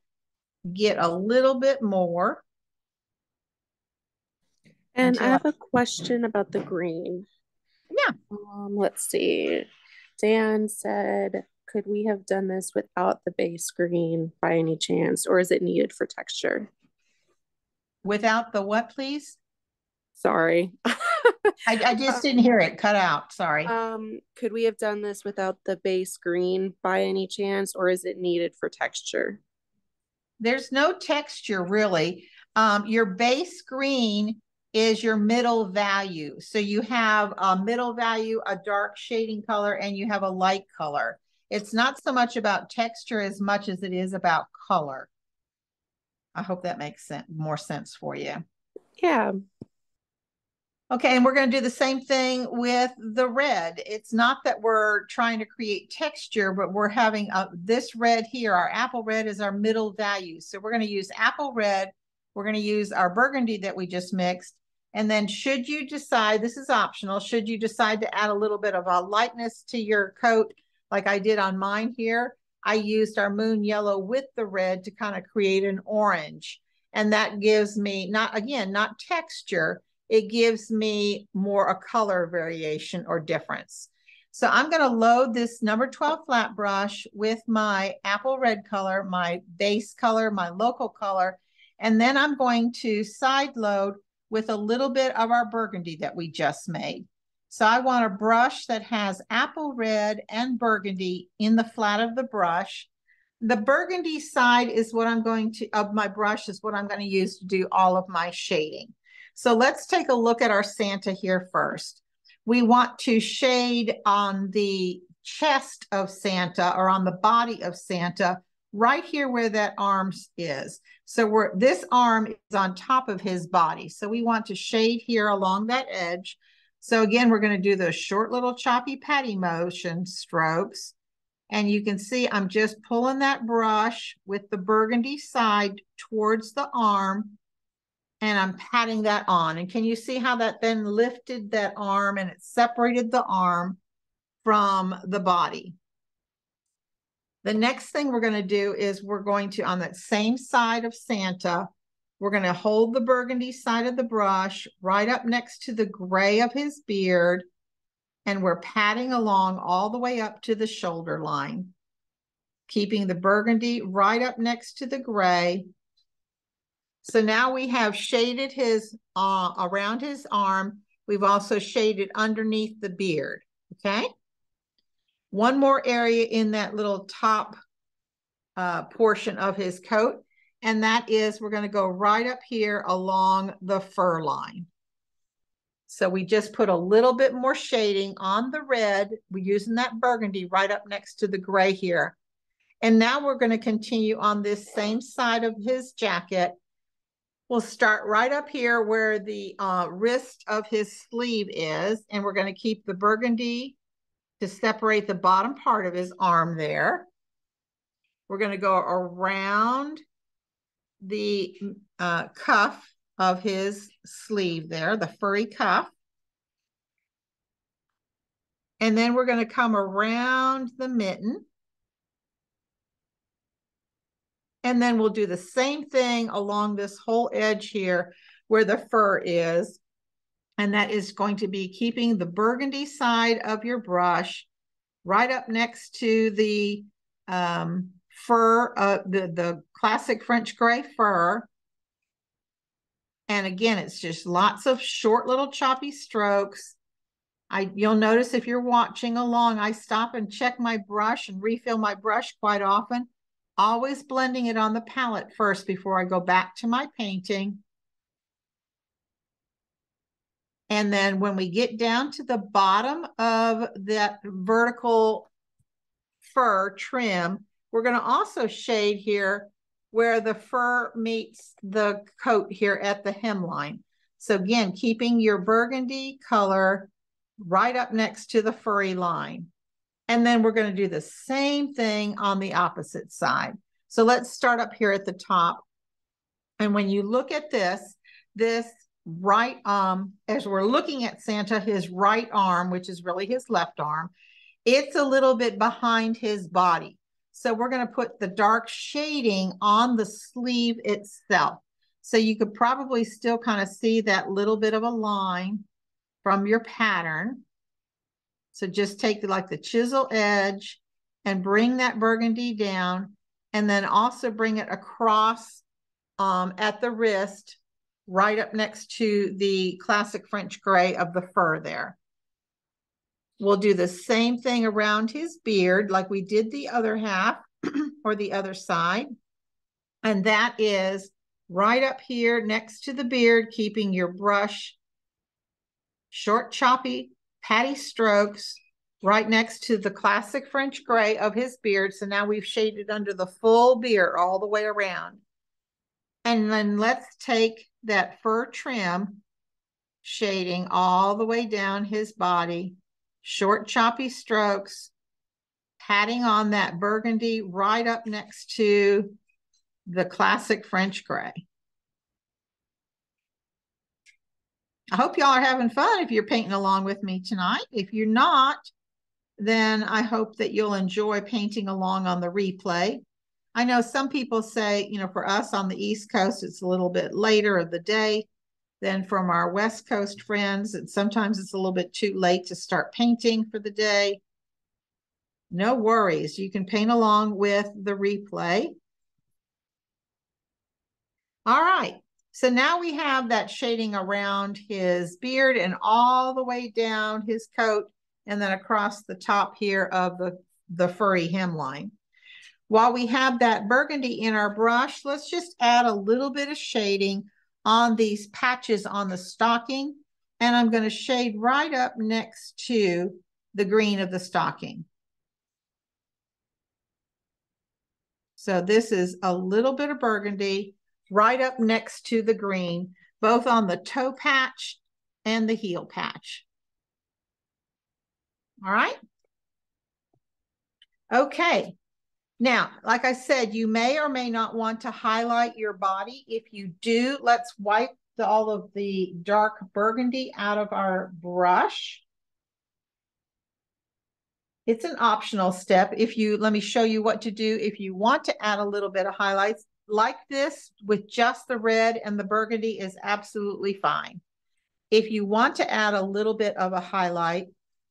get a little bit more. And I have a question about the green. Yeah. Let's see. Dan said, could we have done this without the base green by any chance, or is it needed for texture? Without the what, please? Sorry. I just didn't hear it. Cut out. Sorry. Could we have done this without the base green by any chance, or is it needed for texture? There's no texture really. Your base green is your middle value. So you have a middle value, a dark shading color, and you have a light color. It's not so much about texture as much as it is about color. I hope that makes more sense for you. Yeah. Okay, and we're going to do the same thing with the red. It's not that we're trying to create texture, but we're having this red here. Our apple red is our middle value. So we're going to use apple red. We're going to use our burgundy that we just mixed. And then should you decide, this is optional, should you decide to add a little bit of a lightness to your coat, like I did on mine here, I used our moon yellow with the red to kind of create an orange. And that gives me, not texture, it gives me more a color variation or difference. So I'm going to load this number 12 flat brush with my apple red color, my base color, my local color, and then I'm going to side load with a little bit of our burgundy that we just made. So I want a brush that has apple red and burgundy in the flat of the brush. The burgundy side is what I'm going to, of my brush is what I'm going to use to do all of my shading. So let's take a look at our Santa here first. We want to shade on the chest of Santa or on the body of Santa, right here where that arm is. So this arm is on top of his body. So we want to shade here along that edge. So again, we're going to do those short little choppy patty motion strokes. And you can see I'm just pulling that brush with the burgundy side towards the arm, and I'm patting that on. And can you see how that then lifted that arm and it separated the arm from the body? The next thing we're going to do is we're going to, on that same side of Santa, we're going to hold the burgundy side of the brush right up next to the gray of his beard, and we're patting along all the way up to the shoulder line, keeping the burgundy right up next to the gray. So now we have shaded his around his arm. We've also shaded underneath the beard, okay? One more area in that little top portion of his coat, and that is we're going to go right up here along the fur line. So we just put a little bit more shading on the red. We're using that burgundy right up next to the gray here. And now we're going to continue on this same side of his jacket. We'll start right up here where the wrist of his sleeve is, and we're going to keep the burgundy to separate the bottom part of his arm there. We're going to go around the cuff of his sleeve there, the furry cuff. And then we're going to come around the mitten. And then we'll do the same thing along this whole edge here where the fur is. And that is going to be keeping the burgundy side of your brush right up next to the fur, the classic French gray fur. And again, it's just lots of short little choppy strokes. You'll notice if you're watching along, I stop and check my brush and refill my brush quite often, always blending it on the palette first before I go back to my painting. And then when we get down to the bottom of that vertical fur trim, we're going to also shade here where the fur meets the coat here at the hemline. So again, keeping your burgundy color right up next to the furry line. And then we're going to do the same thing on the opposite side. So let's start up here at the top. And when you look at this right, as we're looking at Santa, his right arm, which is really his left arm, it's a little bit behind his body. So we're going to put the dark shading on the sleeve itself. So you could probably still kind of see that little bit of a line from your pattern. So just take like the chisel edge and bring that burgundy down, and then also bring it across at the wrist, right up next to the classic French gray of the fur there. We'll do the same thing around his beard like we did the other half or the other side. And that is right up here next to the beard, keeping your brush short, choppy, patty strokes right next to the classic French gray of his beard. So now we've shaded under the full beard all the way around. And then let's take that fur trim shading all the way down his body, short, choppy strokes, patting on that burgundy right up next to the classic French gray. I hope y'all are having fun if you're painting along with me tonight. If you're not, then I hope that you'll enjoy painting along on the replay. I know some people say, you know, for us on the East Coast, it's a little bit later of the day than from our West Coast friends. And sometimes it's a little bit too late to start painting for the day. No worries. You can paint along with the replay. All right. So now we have that shading around his beard and all the way down his coat and then across the top here of the furry hemline. While we have that burgundy in our brush, let's just add a little bit of shading on these patches on the stocking. And I'm going to shade right up next to the green of the stocking. So this is a little bit of burgundy right up next to the green, both on the toe patch and the heel patch. All right. Okay. Now, like I said, you may or may not want to highlight your body. If you do, let's wipe all of the dark burgundy out of our brush. It's an optional step. Let me show you what to do if you want to add a little bit of highlights like this with just the red and the burgundy is absolutely fine. If you want to add a little bit of a highlight,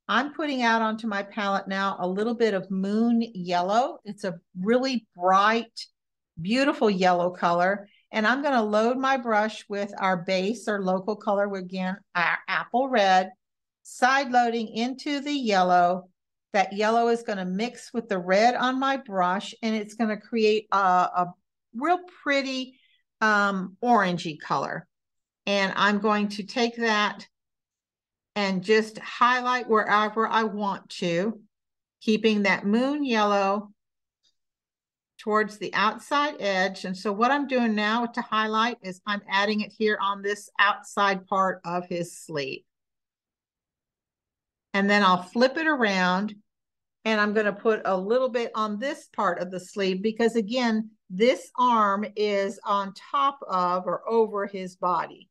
I'm putting out onto my palette now a little bit of moon yellow. It's a really bright, beautiful yellow color. And I'm going to load my brush with our base or local color, again, our apple red, side loading into the yellow. That yellow is going to mix with the red on my brush, and it's going to create a real pretty orangey color. And I'm going to take that and just highlight wherever I want to, keeping that moon yellow towards the outside edge. And so what I'm doing now to highlight is I'm adding it here on this outside part of his sleeve. And then I'll flip it around and I'm going to put a little bit on this part of the sleeve because, again, this arm is on top of or over his body.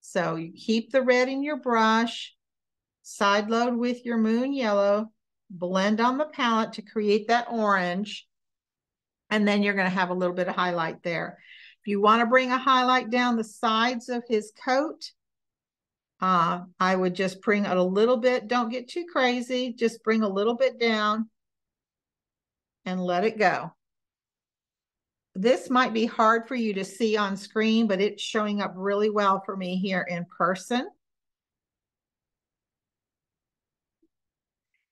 So you keep the red in your brush, side load with your moon yellow, blend on the palette to create that orange, and then you're going to have a little bit of highlight there. If you want to bring a highlight down the sides of his coat, I would just bring it a little bit. Don't get too crazy. Just bring a little bit down and let it go. This might be hard for you to see on screen, but it's showing up really well for me here in person.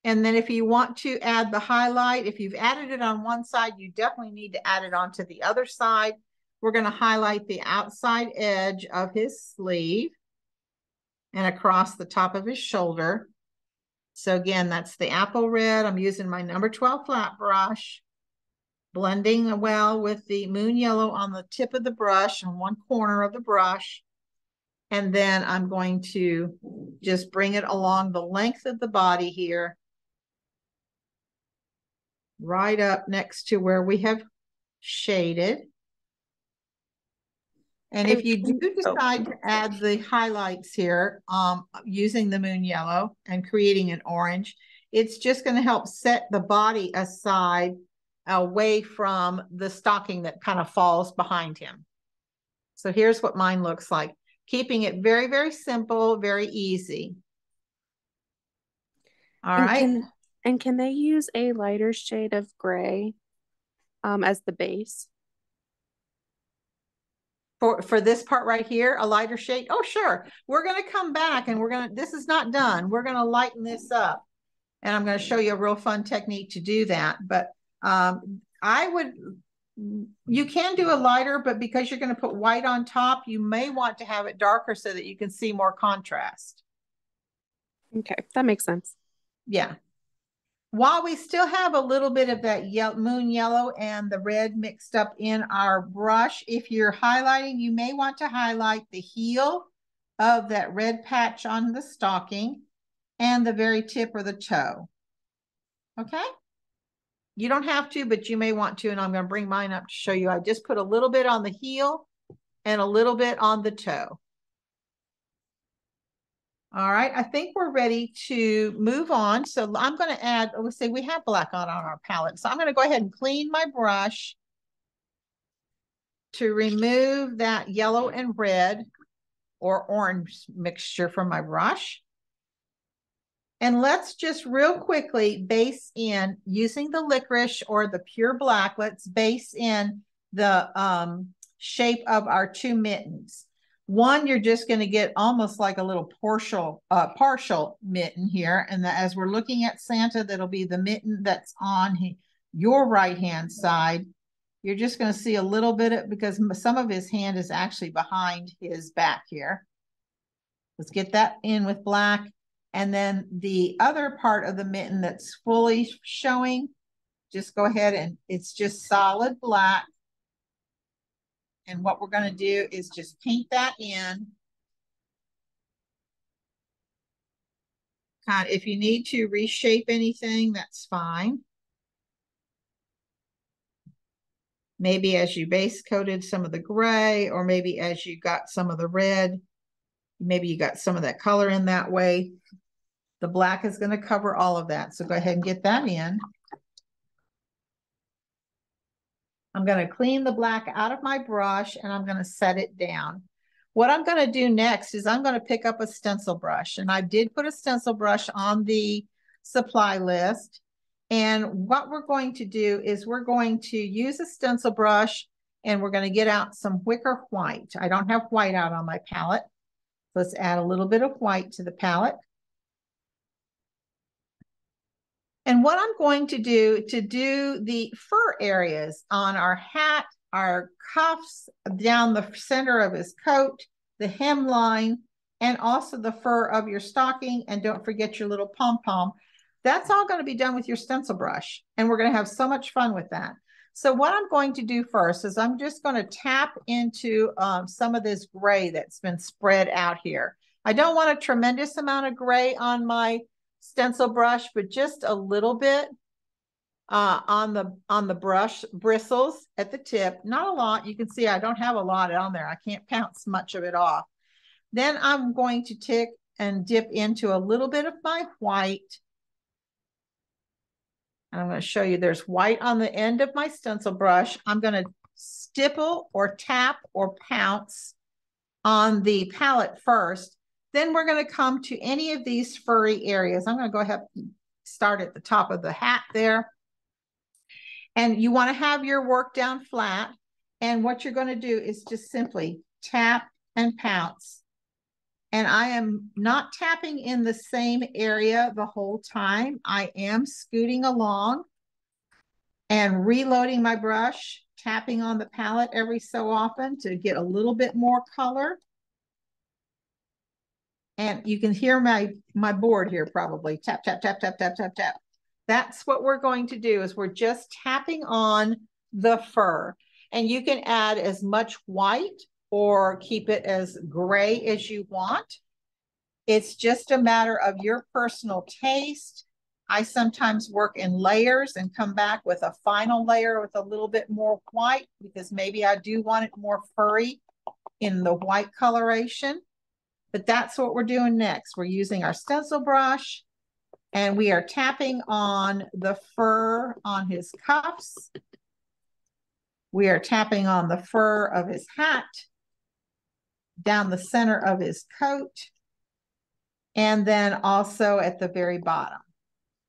And then if you want to add the highlight, if you've added it on one side, you definitely need to add it onto the other side. We're going to highlight the outside edge of his sleeve and across the top of his shoulder. So again, that's the apple red. I'm using my number 12 flat brush, blending well with the moon yellow on the tip of the brush on one corner of the brush. And then I'm going to just bring it along the length of the body here, right up next to where we have shaded. And if you do decide to add the highlights here, using the moon yellow and creating an orange, it's just going to help set the body aside away from the stocking that kind of falls behind him. So here's what mine looks like, keeping it very, very simple, very easy. All right. Can they use a lighter shade of gray as the base? For this part right here, a lighter shade? Oh, sure. We're going to come back and this is not done. We're going to lighten this up. And I'm going to show you a real fun technique to do that. But you can do a lighter, but because you're going to put white on top, you may want to have it darker so that you can see more contrast. Okay, that makes sense. Yeah. While we still have a little bit of that moon yellow and the red mixed up in our brush, if you're highlighting, you may want to highlight the heel of that red patch on the stocking and the very tip or the toe. Okay? You don't have to, but you may want to, and I'm going to bring mine up to show you. I just put a little bit on the heel and a little bit on the toe. All right, I think we're ready to move on. So I'm going to add, let's say we have black on our palette. So I'm going to go ahead and clean my brush to remove that yellow and red or orange mixture from my brush. And let's just real quickly base in using the licorice or the pure black. Let's base in the shape of our two mittens. One, you're just going to get almost like a little partial mitten here. And as we're looking at Santa, that'll be the mitten that's on your right-hand side. You're just going to see a little bit of, because some of his hand is actually behind his back here. Let's get that in with black. And then the other part of the mitten that's fully showing, just go ahead and it's just solid black. And what we're going to do is just paint that in. If you need to reshape anything, that's fine. Maybe as you base coated some of the gray, or maybe as you got some of the red, maybe you got some of that color in that way. The black is going to cover all of that. So go ahead and get that in. I'm going to clean the black out of my brush and I'm going to set it down. What I'm going to do next is I'm going to pick up a stencil brush. And I did put a stencil brush on the supply list. And what we're going to do is we're going to use a stencil brush and we're going to get out some Wicker white. I don't have white out on my palette. Let's add a little bit of white to the palette. And what I'm going to do the fur areas on our hat, our cuffs, down the center of his coat, the hemline, and also the fur of your stocking, and don't forget your little pom-pom. That's all going to be done with your stencil brush, and we're going to have so much fun with that. So what I'm going to do first is I'm just going to tap into some of this gray that's been spread out here. I don't want a tremendous amount of gray on my stencil brush, but just a little bit on the brush bristles at the tip. Not a lot. You can see I don't have a lot on there. I can't pounce much of it off. Then I'm going to take and dip into a little bit of my white. I'm going to show you there's white on the end of my stencil brush. I'm going to stipple or tap or pounce on the palette first. Then we're going to come to any of these furry areas. I'm going to go ahead and start at the top of the hat there. And you want to have your work down flat. And what you're going to do is just simply tap and pounce. And I am not tapping in the same area the whole time. I am scooting along and reloading my brush, tapping on the palette every so often to get a little bit more color. And you can hear my board here probably. Tap, tap, tap, tap, tap, tap, tap. That's what we're going to do is we're just tapping on the fur. And you can add as much white or keep it as gray as you want. It's just a matter of your personal taste. I sometimes work in layers and come back with a final layer with a little bit more white because maybe I do want it more furry in the white coloration. But that's what we're doing next. We're using our stencil brush and we are tapping on the fur on his cuffs. We are tapping on the fur of his hat, down the center of his coat, and then also at the very bottom.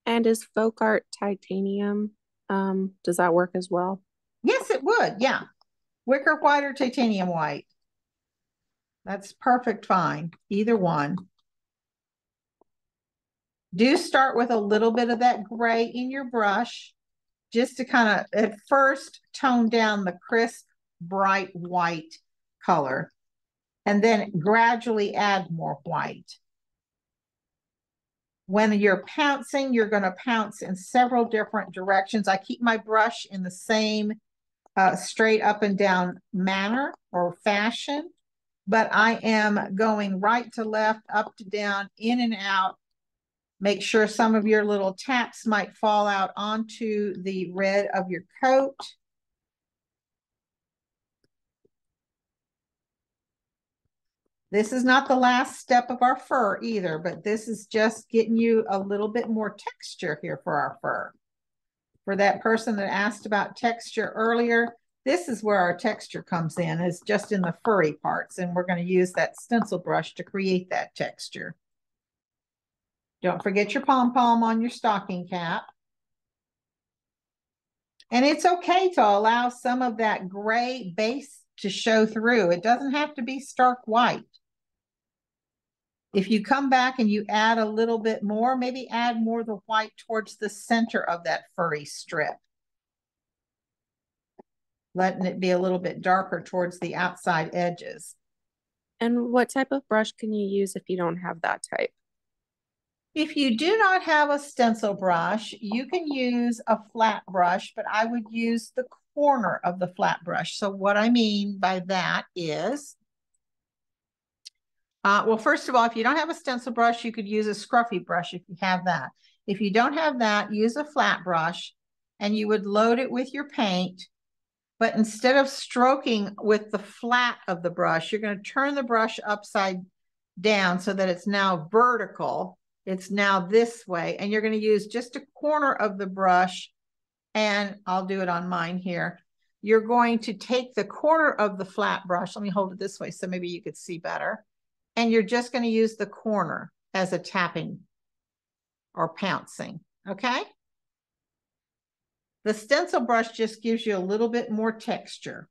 And is FolkArt titanium? Does that work as well? Yes, it would. Yeah. Wicker white or titanium white. That's perfect fine. Either one. Do start with a little bit of that gray in your brush, just to kind of at first tone down the crisp, bright white color, and then gradually add more white. When you're pouncing, you're going to pounce in several different directions. I keep my brush in the same straight up and down manner or fashion, but I am going right to left, up to down, in and out. Make sure some of your little taps might fall out onto the red of your coat. This is not the last step of our fur either, but this is just getting you a little bit more texture here for our fur. For that person that asked about texture earlier, this is where our texture comes in, is just in the furry parts, and we're going to use that stencil brush to create that texture. Don't forget your pom-pom on your stocking cap. And it's okay to allow some of that gray base to show through. It doesn't have to be stark white. If you come back and you add a little bit more, maybe add more of the white towards the center of that furry strip. Letting it be a little bit darker towards the outside edges. And what type of brush can you use if you don't have that type? If you do not have a stencil brush, you can use a flat brush, but I would use the corner of the flat brush. So what I mean by that is, well, first of all, if you don't have a stencil brush, you could use a scruffy brush if you have that. If you don't have that, use a flat brush and you would load it with your paint. But instead of stroking with the flat of the brush, you're going to turn the brush upside down so that it's now vertical. It's now this way, and you're going to use just a corner of the brush, and I'll do it on mine here. You're going to take the corner of the flat brush. Let me hold it this way so maybe you could see better. And you're just going to use the corner as a tapping or pouncing, okay? The stencil brush just gives you a little bit more texture.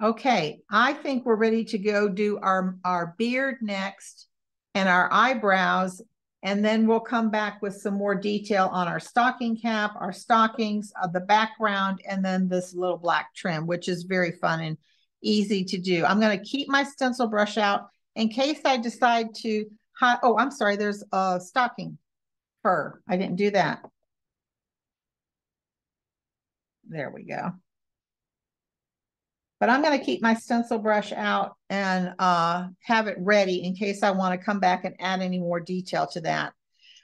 Okay, I think we're ready to go do our beard next and our eyebrows, and then we'll come back with some more detail on our stocking cap, our stockings, the background, and then this little black trim, which is very fun and easy to do. I'm going to keep my stencil brush out in case I decide to, oh, I'm sorry, there's a stocking fur. I didn't do that. There we go. But I'm going to keep my stencil brush out and have it ready in case I want to come back and add any more detail to that.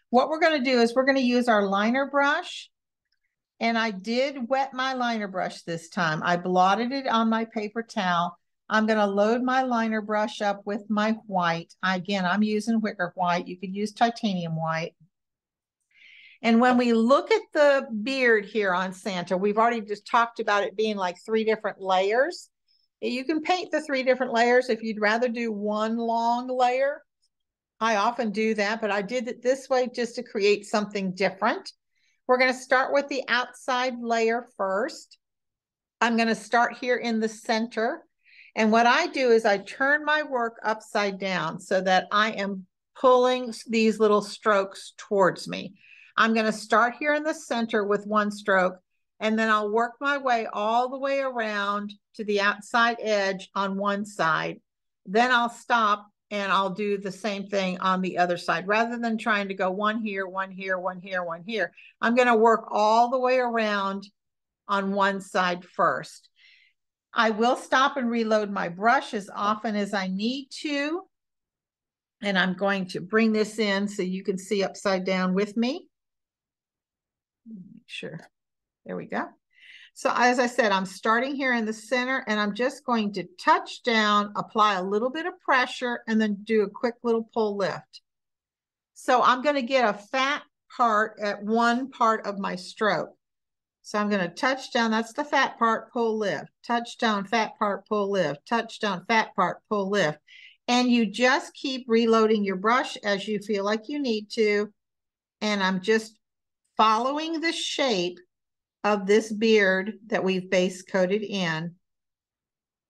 What we're going to do is we're going to use our liner brush. And I did wet my liner brush this time. I blotted it on my paper towel. I'm going to load my liner brush up with my white. Again, I'm using Wicker white. You could use titanium white. And when we look at the beard here on Santa, we've already just talked about it being like 3 different layers. You can paint the 3 different layers if you'd rather do one long layer. I often do that, but I did it this way just to create something different. We're going to start with the outside layer first. I'm going to start here in the center. And what I do is I turn my work upside down so that I am pulling these little strokes towards me. I'm going to start here in the center with one stroke, and then I'll work my way all the way around to the outside edge on one side. Then I'll stop and I'll do the same thing on the other side. Rather than trying to go one here, one here, one here, one here, I'm going to work all the way around on one side first. I will stop and reload my brush as often as I need to. And I'm going to bring this in so you can see upside down with me. Make sure. There we go. So as I said, I'm starting here in the center, and I'm just going to touch down, apply a little bit of pressure, and then do a quick little pull lift. So I'm going to get a fat part at one part of my stroke. So I'm going to touch down, that's the fat part, pull lift, touch down, fat part, pull lift, touch down, fat part, pull lift. And you just keep reloading your brush as you feel like you need to. And I'm just following the shape of this beard that we've base coated in.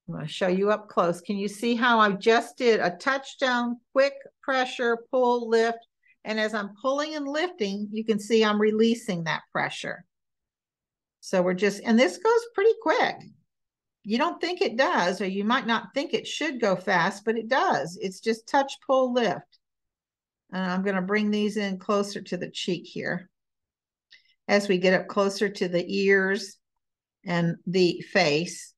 I'm going to show you up close. Can you see how I just did a touchdown, quick pressure, pull, lift? And as I'm pulling and lifting, you can see I'm releasing that pressure. So we're just, and this goes pretty quick. You don't think it does, or you might not think it should go fast, but it does. It's just touch, pull, lift. And I'm going to bring these in closer to the cheek here. As we get up closer to the ears and the face,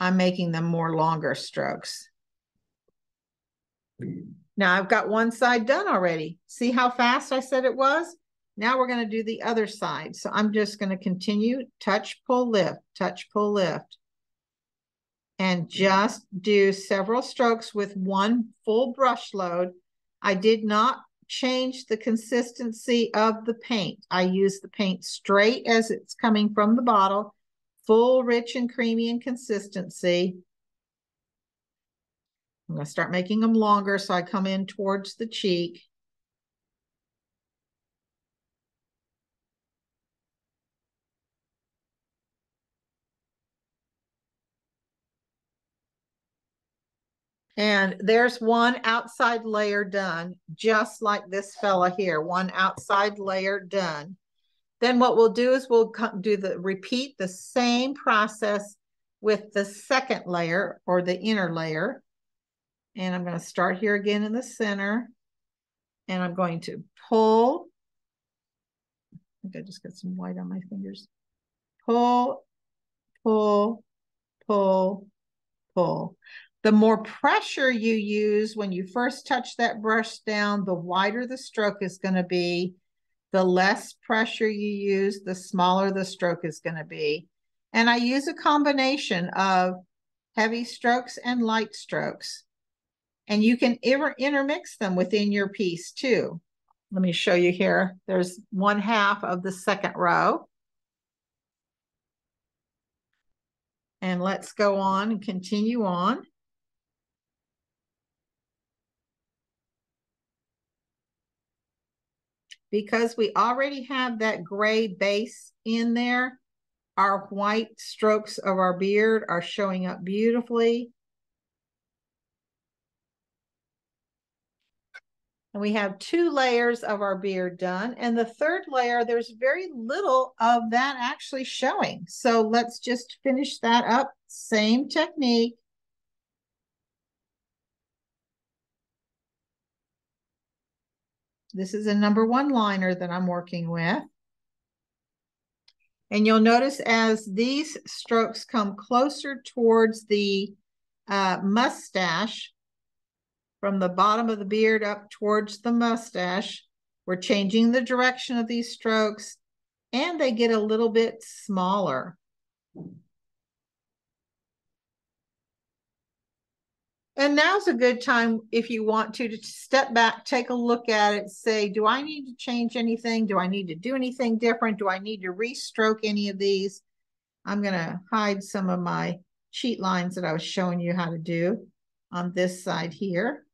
I'm making them more longer strokes. Now I've got one side done already. See how fast I said it was? Now we're going to do the other side. So I'm just going to continue, touch, pull, lift, touch, pull, lift. And just do several strokes with one full brush load. I did not change the consistency of the paint. I use the paint straight as it's coming from the bottle, full, rich, and creamy in consistency. I'm going to start making them longer so I come in towards the cheek. And there's one outside layer done, just like this fella here, one outside layer done. Then what we'll do is we'll repeat the same process with the second layer or the inner layer. And I'm going to start here again in the center. And I'm going to pull. I think I just got some white on my fingers. Pull, pull, pull, pull. The more pressure you use when you first touch that brush down, the wider the stroke is going to be. The less pressure you use, the smaller the stroke is going to be. And I use a combination of heavy strokes and light strokes. And you can intermix them within your piece too. Let me show you here. There's one half of the second row. And let's go on and continue on. Because we already have that gray base in there, our white strokes of our beard are showing up beautifully. And we have 2 layers of our beard done. And the third layer, there's very little of that actually showing. So let's just finish that up. Same technique. This is a #1 liner that I'm working with. And you'll notice as these strokes come closer towards the mustache, from the bottom of the beard up towards the mustache, we're changing the direction of these strokes, and they get a little bit smaller. And now's a good time, if you want to step back, take a look at it, say, do I need to change anything? Do I need to do anything different? Do I need to restroke any of these? I'm going to hide some of my cheat lines that I was showing you how to do on this side here.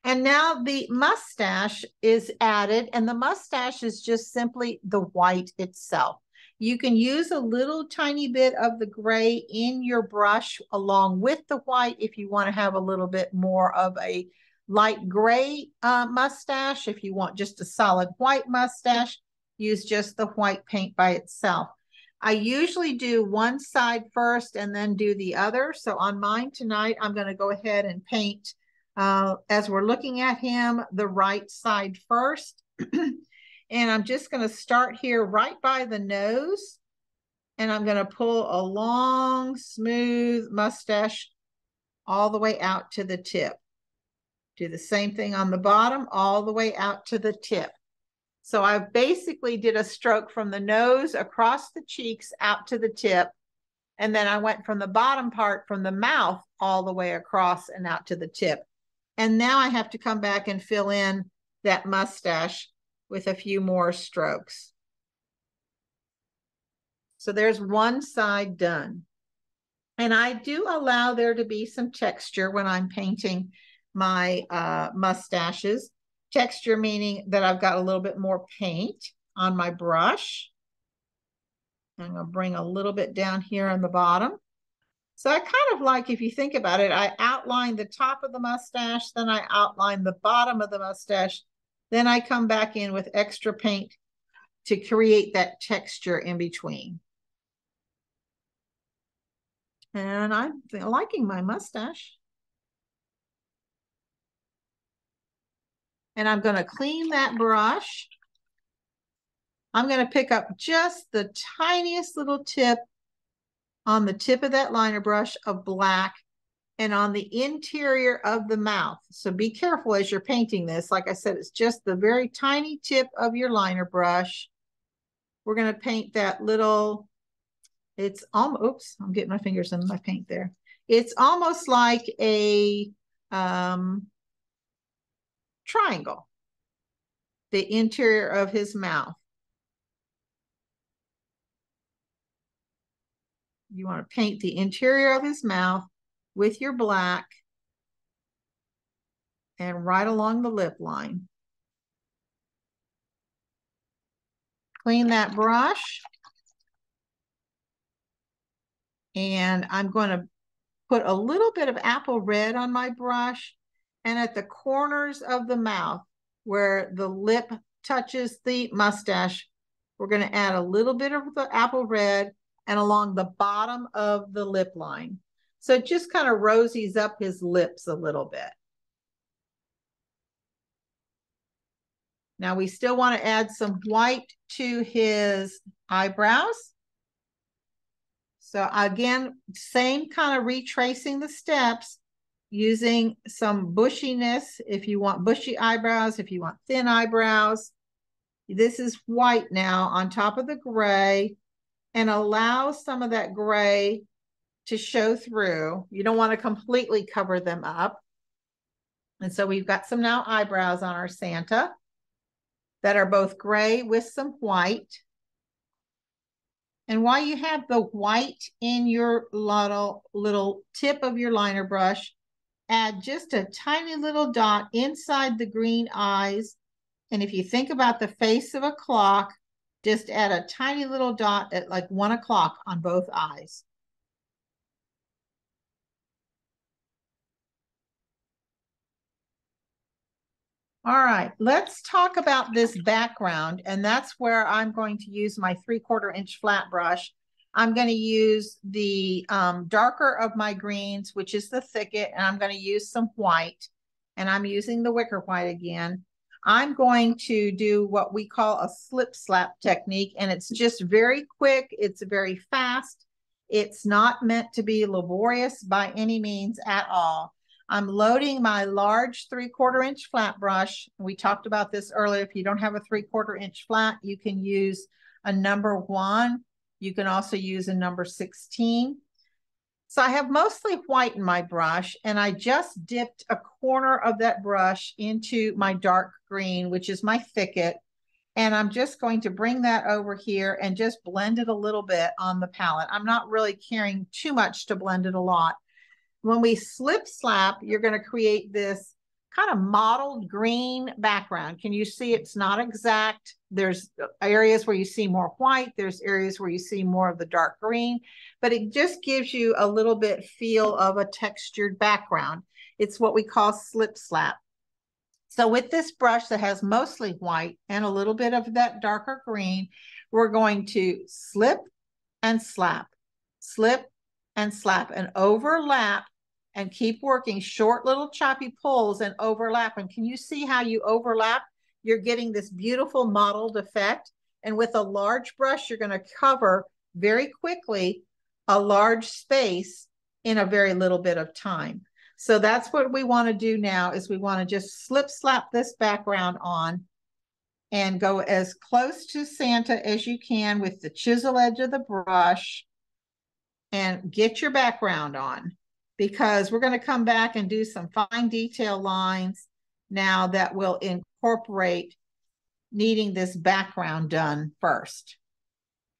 And now the mustache is added, and the mustache is just simply the white itself. You can use a little tiny bit of the gray in your brush along with the white if you want to have a little bit more of a light gray mustache. If you want just a solid white mustache, use just the white paint by itself. I usually do one side first and then do the other. So on mine tonight, I'm going to go ahead and paint, as we're looking at him, the right side first. And I'm just going to start here right by the nose. And I'm going to pull a long, smooth mustache all the way out to the tip. Do the same thing on the bottom, all the way out to the tip. So I basically did a stroke from the nose across the cheeks out to the tip. And then I went from the bottom part, from the mouth, all the way across and out to the tip. And now I have to come back and fill in that mustache with a few more strokes. So there's one side done. And I do allow there to be some texture when I'm painting my mustaches. Texture meaning that I've got a little bit more paint on my brush. I'm going to bring a little bit down here on the bottom. So I kind of like, if you think about it, I outline the top of the mustache, then I outline the bottom of the mustache, then I come back in with extra paint to create that texture in between. And I'm liking my mustache. And I'm going to clean that brush. I'm going to pick up just the tiniest little tip on the tip of that liner brush of black and on the interior of the mouth. So be careful as you're painting this. Like I said, it's just the very tiny tip of your liner brush. We're going to paint that little, it's almost, oops, I'm getting my fingers in my paint there. It's almost like a triangle, the interior of his mouth. You want to paint the interior of his mouth with your black and right along the lip line. Clean that brush. And I'm going to put a little bit of apple red on my brush, and at the corners of the mouth where the lip touches the mustache, we're going to add a little bit of the apple red and along the bottom of the lip line. So it just kind of rosies up his lips a little bit. Now we still want to add some white to his eyebrows. So again, same kind of retracing the steps, using some bushiness if you want bushy eyebrows, if you want thin eyebrows. This is white now on top of the gray, and allow some of that gray to show through. You don't want to completely cover them up. And so we've got some now eyebrows on our Santa that are both gray with some white. And while you have the white in your little tip of your liner brush, add just a tiny little dot inside the green eyes. And if you think about the face of a clock, just add a tiny little dot at like 1 o'clock on both eyes. All right, let's talk about this background, and that's where I'm going to use my 3/4 inch flat brush. I'm going to use the darker of my greens, which is the Thicket, and I'm going to use some white, and I'm using the Wicker white again. I'm going to do what we call a slip slap technique, and it's just very quick. It's very fast. It's not meant to be laborious by any means at all. I'm loading my large 3/4 inch flat brush. We talked about this earlier. If you don't have a 3/4 inch flat, you can use a number 1. You can also use a number 16. So I have mostly white in my brush, and I just dipped a corner of that brush into my dark green, which is my Thicket. And I'm just going to bring that over here and just blend it a little bit on the palette. I'm not really caring too much to blend it a lot. When we slip slap, you're going to create this kind of mottled green background. Can you see it's not exact? There's areas where you see more white. There's areas where you see more of the dark green, but it just gives you a little bit feel of a textured background. It's what we call slip slap. So with this brush that has mostly white and a little bit of that darker green, we're going to slip and slap, slip and slap, and overlap, and keep working short little choppy pulls and overlap. And can you see how you overlap? You're getting this beautiful mottled effect. And with a large brush, you're going to cover very quickly a large space in a very little bit of time. So that's what we want to do now, is we want to just slip slap this background on and go as close to Santa as you can with the chisel edge of the brush and get your background on, because we're going to come back and do some fine detail lines now that will incorporate needing this background done first.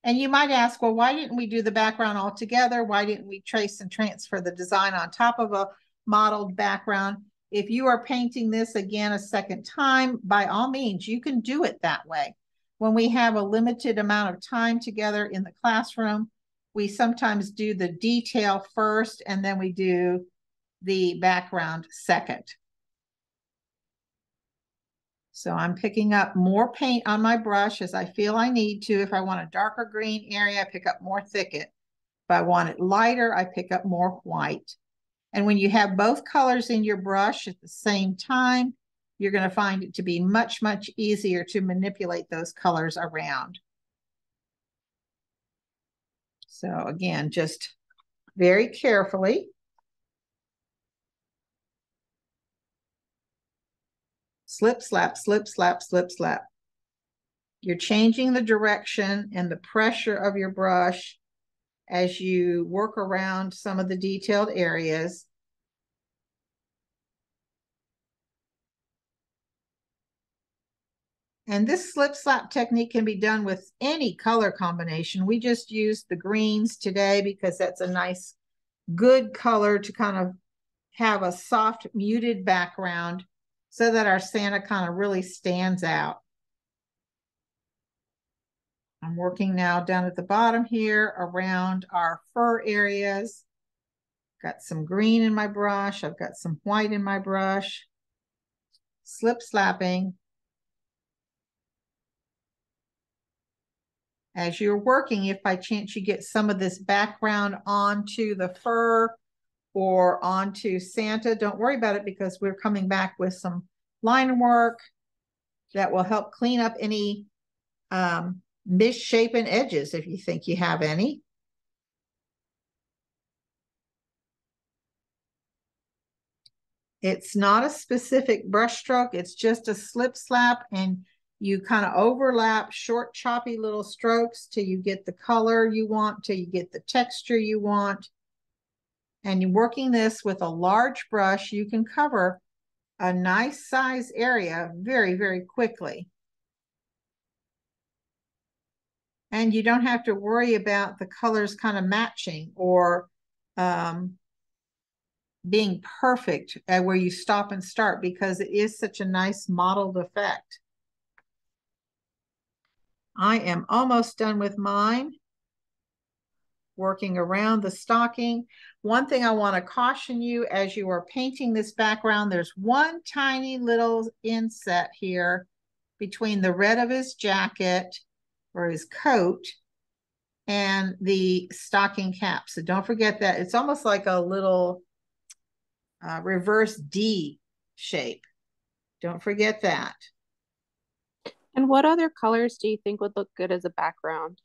And you might ask, well, why didn't we do the background all together? Why didn't we trace and transfer the design on top of a modeled background? If you are painting this again a second time, by all means, you can do it that way. When we have a limited amount of time together in the classroom, we sometimes do the detail first, and then we do the background second. So I'm picking up more paint on my brush as I feel I need to. If I want a darker green area, I pick up more Thicket. If I want it lighter, I pick up more white. And when you have both colors in your brush at the same time, you're going to find it to be much, much easier to manipulate those colors around. So again, just very carefully. Slip, slap, slip, slap, slip, slap. You're changing the direction and the pressure of your brush as you work around some of the detailed areas. And this slip slap technique can be done with any color combination. We just used the greens today because that's a nice, good color to kind of have a soft, muted background so that our Santa kind of really stands out. I'm working now down at the bottom here around our fur areas. Got some green in my brush. I've got some white in my brush. Slip slapping. As you're working, if by chance you get some of this background onto the fur or onto Santa, don't worry about it, because we're coming back with some line work that will help clean up any misshapen edges if you think you have any. It's not a specific brush stroke, it's just a slip slap, and you kind of overlap short, choppy little strokes till you get the color you want, till you get the texture you want. And you're working this with a large brush, you can cover a nice size area very, very quickly. And you don't have to worry about the colors kind of matching or being perfect at where you stop and start, because it is such a nice mottled effect. I am almost done with mine, working around the stocking. One thing I want to caution you as you are painting this background, there's one tiny little inset here between the red of his jacket or his coat and the stocking cap. So don't forget that. It's almost like a little reverse D shape. Don't forget that. And what other colors do you think would look good as a background?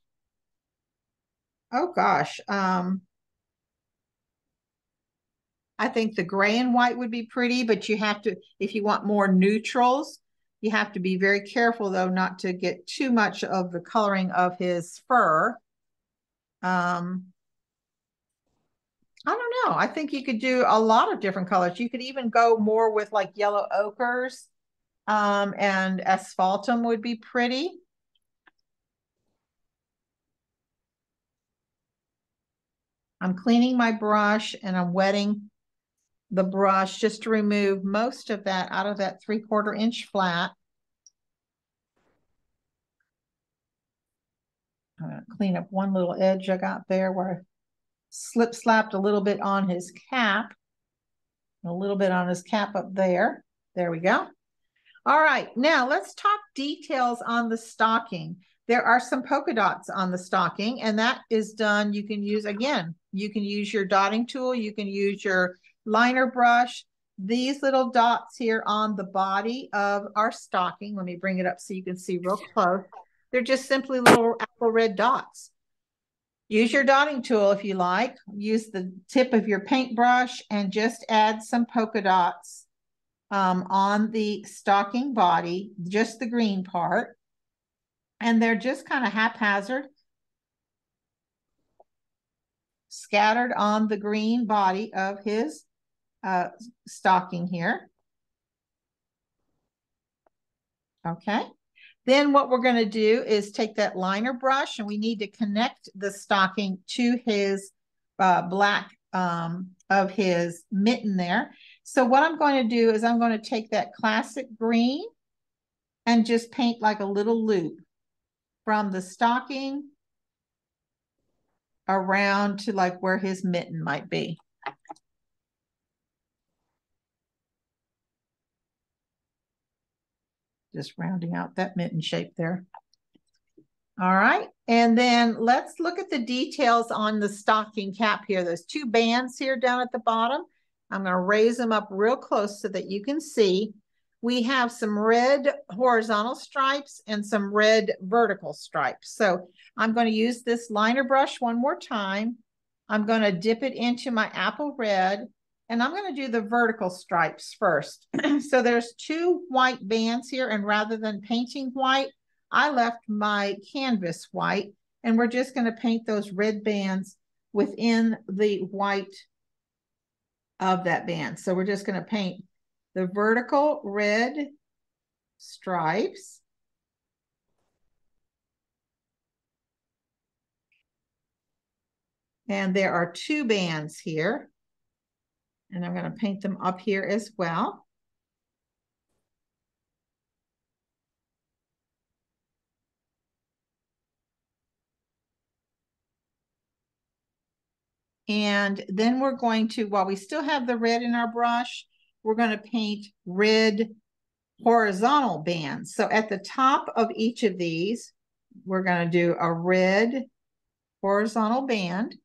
Oh gosh. I think the gray and white would be pretty, but you have to, if you want more neutrals, you have to be very careful though not to get too much of the coloring of his fur. I don't know. I think you could do a lot of different colors. You could even go more with like yellow ochres, and asphaltum would be pretty. I'm cleaning my brush and I'm wetting the brush just to remove most of that out of that 3/4 inch flat. I'm going to clean up one little edge I got there where I slip slapped a little bit on his cap, a little bit on his cap up there. There we go. All right, now let's talk details on the stocking. There are some polka dots on the stocking, and that is done. You can use, again, you can use your dotting tool. You can use your liner brush. These little dots here on the body of our stocking, let me bring it up so you can see real close. They're just simply little apple red dots. Use your dotting tool if you like. Use the tip of your paintbrush and just add some polka dots on the stocking body, just the green part. And they're just kind of haphazard, scattered on the green body of his stocking here. Okay. Then what we're going to do is take that liner brush, and we need to connect the stocking to his black of his mitten there. So what I'm going to do is I'm going to take that classic green and just paint like a little loop from the stocking around to like where his mitten might be. Just rounding out that mitten shape there. All right, and then let's look at the details on the stocking cap here. There's two bands here down at the bottom. I'm going to raise them up real close so that you can see. We have some red horizontal stripes and some red vertical stripes. So I'm going to use this liner brush one more time. I'm going to dip it into my apple red, and I'm going to do the vertical stripes first. So there's two white bands here, and rather than painting white, I left my canvas white, and we're just going to paint those red bands within the white of that band. So we're just going to paint the vertical red stripes. And there are two bands here. And I'm going to paint them up here as well. And then we're going to, while we still have the red in our brush, we're going to paint red horizontal bands. So at the top of each of these, we're going to do a red horizontal band.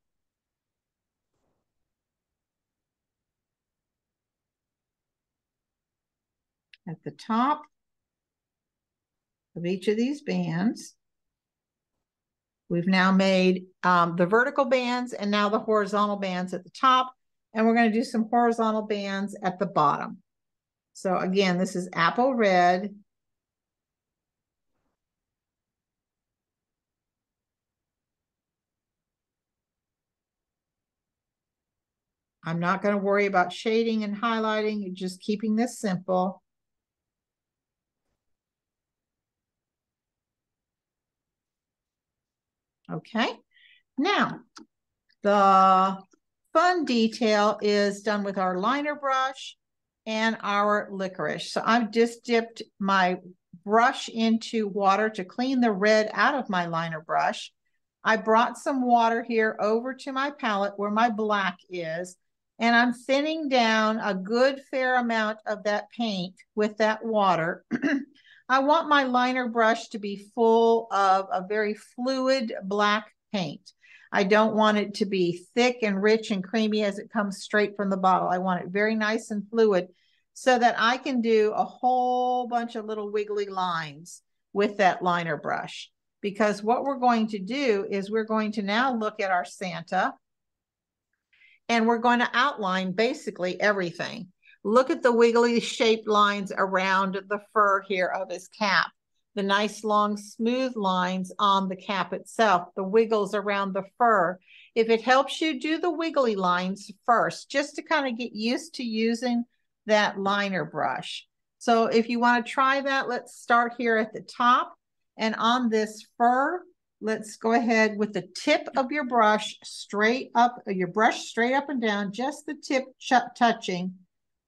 At the top of each of these bands, we've now made the vertical bands and now the horizontal bands at the top. And we're going to do some horizontal bands at the bottom. So again, this is apple red. I'm not going to worry about shading and highlighting, just keeping this simple. Okay, now the fun detail is done with our liner brush and our licorice. So I've just dipped my brush into water to clean the red out of my liner brush. I brought some water here over to my palette where my black is, and I'm thinning down a good fair amount of that paint with that water. I want my liner brush to be full of a very fluid black paint. I don't want it to be thick and rich and creamy as it comes straight from the bottle. I want it very nice and fluid so that I can do a whole bunch of little wiggly lines with that liner brush. Because what we're going to do is we're going to now look at our Santa, and we're going to outline basically everything. Look at the wiggly shaped lines around the fur here of his cap, the nice long smooth lines on the cap itself, the wiggles around the fur. If it helps you, do the wiggly lines first, just to kind of get used to using that liner brush. So if you want to try that, let's start here at the top. And on this fur, let's go ahead with the tip of your brush straight up, straight up and down, just the tip touching.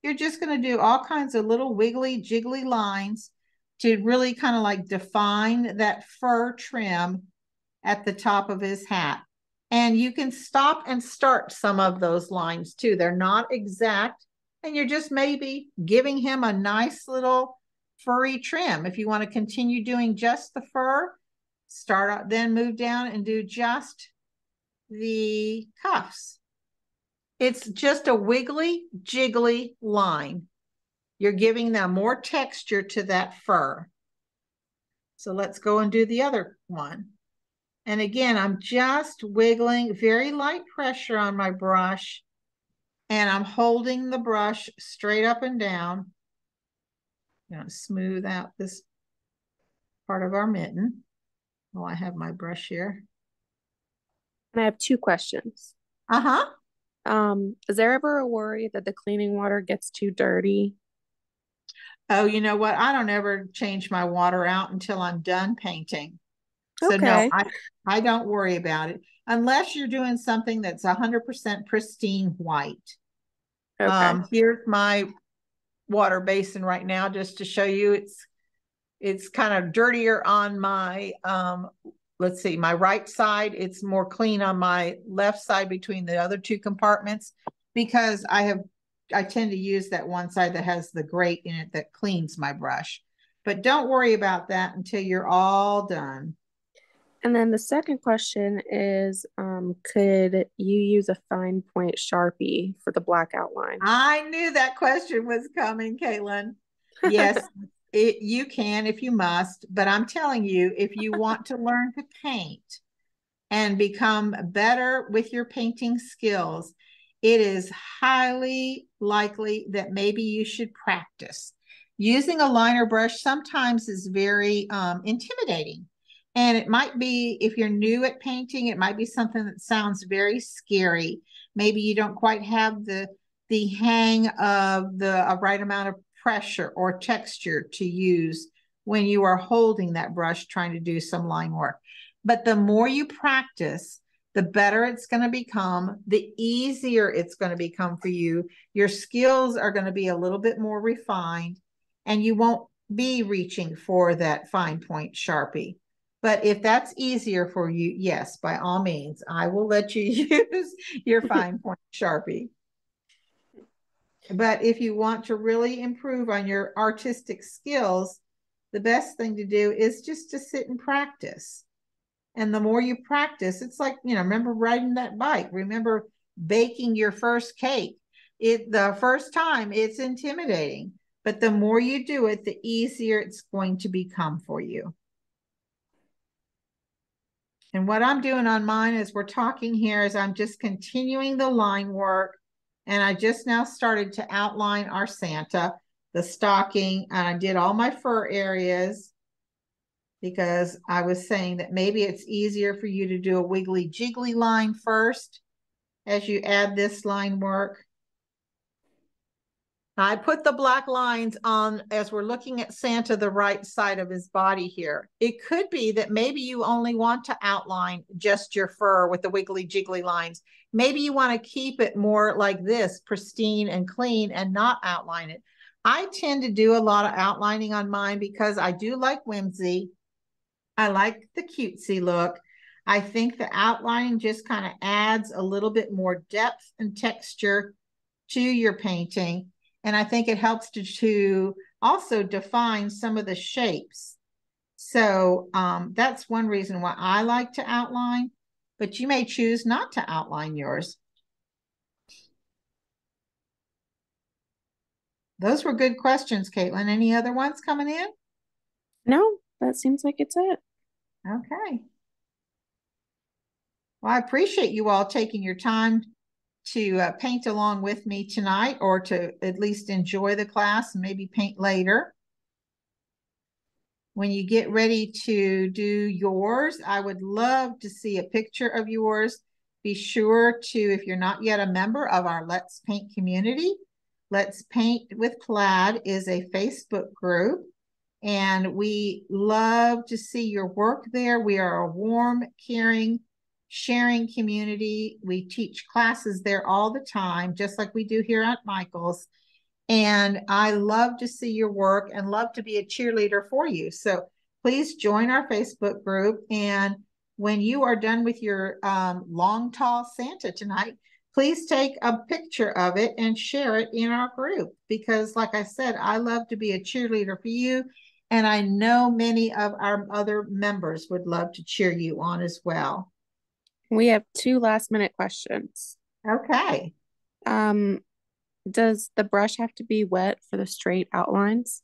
You're just going to do all kinds of little wiggly, jiggly lines to really kind of like define that fur trim at the top of his hat. And you can stop and start some of those lines too. They're not exact, and you're just maybe giving him a nice little furry trim. If you want to continue doing just the fur, Start out, then move down and do just the cuffs. It's just a wiggly, jiggly line. You're giving them more texture to that fur. So let's go and do the other one. And again, I'm just wiggling, very light pressure on my brush, and I'm holding the brush straight up and down. I'm going to smooth out this part of our mitten. Oh, I have my brush here. And I have two questions. Uh-huh. Is there ever a worry that the cleaning water gets too dirty? Oh, you know what? I don't ever change my water out until I'm done painting. So no, Okay. I don't worry about it unless you're doing something that's 100% pristine white. Okay. Here's my water basin right now, just to show you it's kind of dirtier on my let's see, my right side. It's more clean on my left side between the other two compartments, because I tend to use that one side that has the grate in it that cleans my brush. But don't worry about that until you're all done. And then the second question is, could you use a fine point Sharpie for the black outline? I knew that question was coming, Caitlin. Yes, you can if you must, but I'm telling you, if you want to learn to paint and become better with your painting skills, it is highly likely that maybe you should practice. Using a liner brush sometimes is very intimidating. And it might be, if you're new at painting, it might be something that sounds very scary. Maybe you don't quite have the hang of the right amount of pressure or texture to use when you are holding that brush trying to do some line work. But the more you practice, the better it's going to become, the easier it's going to become for you. Your skills are going to be a little bit more refined, and you won't be reaching for that fine point Sharpie. But if that's easier for you, yes, by all means, I will let you use your fine point Sharpie. But if you want to really improve on your artistic skills, the best thing to do is just to sit and practice. And the more you practice, it's like, remember riding that bike, remember baking your first cake. The first time it's intimidating, but the more you do it, the easier it's going to become for you. And what I'm doing on mine as we're talking here is I'm just continuing the line work. And I just now started to outline our Santa, the stocking, and I did all my fur areas, because I was saying that maybe it's easier for you to do a wiggly jiggly line first as you add this line work. I put the black lines on as we're looking at Santa, the right side of his body here. It could be that maybe you only want to outline just your fur with the wiggly jiggly lines. Maybe you want to keep it more like this, pristine and clean, and not outline it. I tend to do a lot of outlining on mine because I do like whimsy. I like the cutesy look. I think the outlining just kind of adds a little bit more depth and texture to your painting. And I think it helps to also define some of the shapes. So that's one reason why I like to outline, but you may choose not to outline yours. Those were good questions, Caitlin. Any other ones coming in? No, that seems like it's it. Okay. Well, I appreciate you all taking your time to paint along with me tonight, or to at least enjoy the class and maybe paint later. When you get ready to do yours, I would love to see a picture of yours. Be sure to, if you're not yet a member of our Let's Paint community, Let's Paint with Plaid is a Facebook group, and we love to see your work there. We are a warm, caring, sharing community. We teach classes there all the time, just like we do here at Michael's. And I love to see your work and love to be a cheerleader for you. So please join our Facebook group. And when you are done with your long, tall Santa tonight, please take a picture of it and share it in our group. Because like I said, I love to be a cheerleader for you And I know many of our other members would love to cheer you on as well. We have two last minute questions. Okay. Um, does the brush have to be wet for the straight outlines?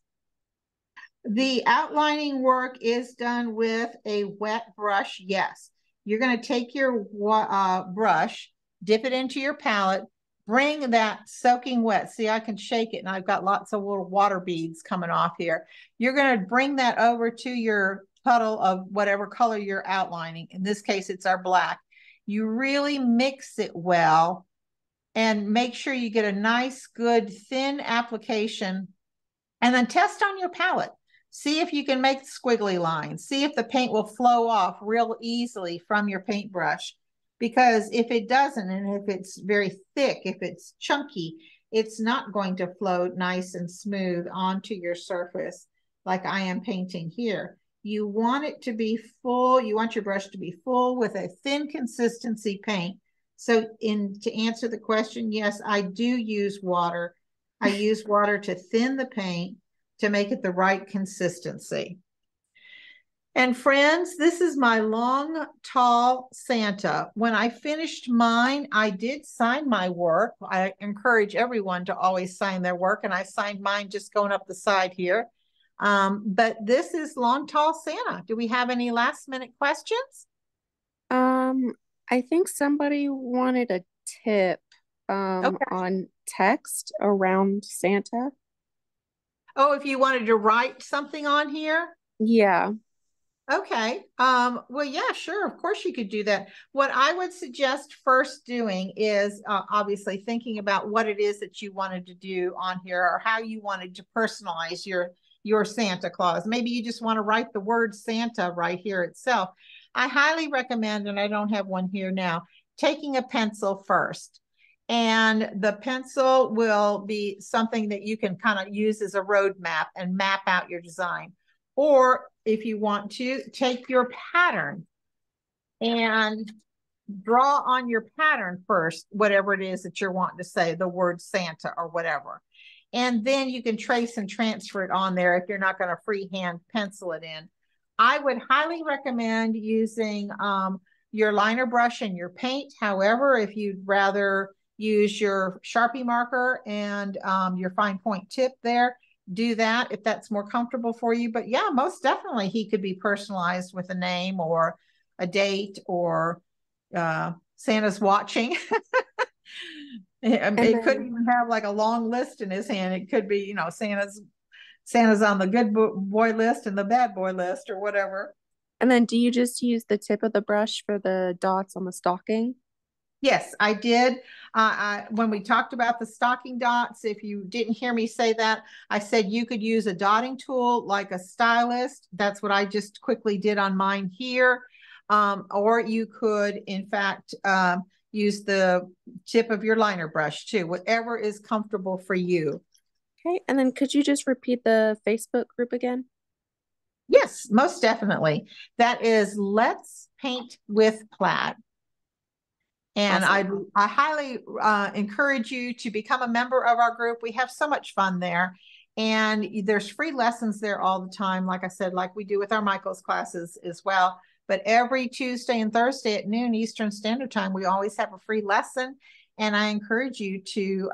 The outlining work is done with a wet brush, yes. You're going to take your brush, dip it into your palette, bring that soaking wet. See, I can shake it and I've got lots of little water beads coming off here. You're going to bring that over to your puddle of whatever color you're outlining. In this case, it's our black. You really mix it well and make sure you get a nice, good, thin application, and then test on your palette. See if you can make squiggly lines. See if the paint will flow off real easily from your paintbrush. Because if it doesn't, and if it's very thick, if it's chunky, it's not going to flow nice and smooth onto your surface like I am painting here. You want it to be full. You want your brush to be full with a thin consistency paint. So to answer the question, yes, I do use water. I use water to thin the paint to make it the right consistency. And friends, this is my long, tall Santa. When I finished mine, I did sign my work. I encourage everyone to always sign their work, and I signed mine just going up the side here. But this is long, tall Santa. Do we have any last minute questions? I think somebody wanted a tip Okay. on text around Santa. Oh, if you wanted to write something on here? Yeah. Okay. Well, yeah, sure. Of course you could do that. What I would suggest first doing is obviously thinking about what it is that you wanted to do on here, or how you wanted to personalize your Santa Claus. Maybe you just want to write the word Santa right here itself. I highly recommend, and I don't have one here now, taking a pencil first. And the pencil will be something that you can kind of use as a road map and map out your design. Or if you want to, take your pattern and draw on your pattern first, whatever it is that you're wanting to say, the word Santa or whatever. And then you can trace and transfer it on there if you're not going to freehand pencil it in. I would highly recommend using your liner brush and your paint. However, if you'd rather use your Sharpie marker and your fine point tip there, do that if that's more comfortable for you. But yeah, most definitely he could be personalized with a name or a date, or Santa's watching. It could even have like a long list in his hand. It could be, Santa's on the good boy list and the bad boy list or whatever. And then do you just use the tip of the brush for the dots on the stocking? Yes, I did. When we talked about the stocking dots, if you didn't hear me say that, I said you could use a dotting tool like a stylist. That's what I just quickly did on mine here. Or you could, in fact, use the tip of your liner brush too, whatever is comfortable for you. Okay, and then could you just repeat the Facebook group again? Yes, most definitely. That is Let's Paint with Plaid. And Awesome. I highly encourage you to become a member of our group. We have so much fun there. And there's free lessons there all the time, like I said, like we do with our Michael's classes as well. But every Tuesday and Thursday at noon Eastern Standard Time, we always have a free lesson. And I encourage you to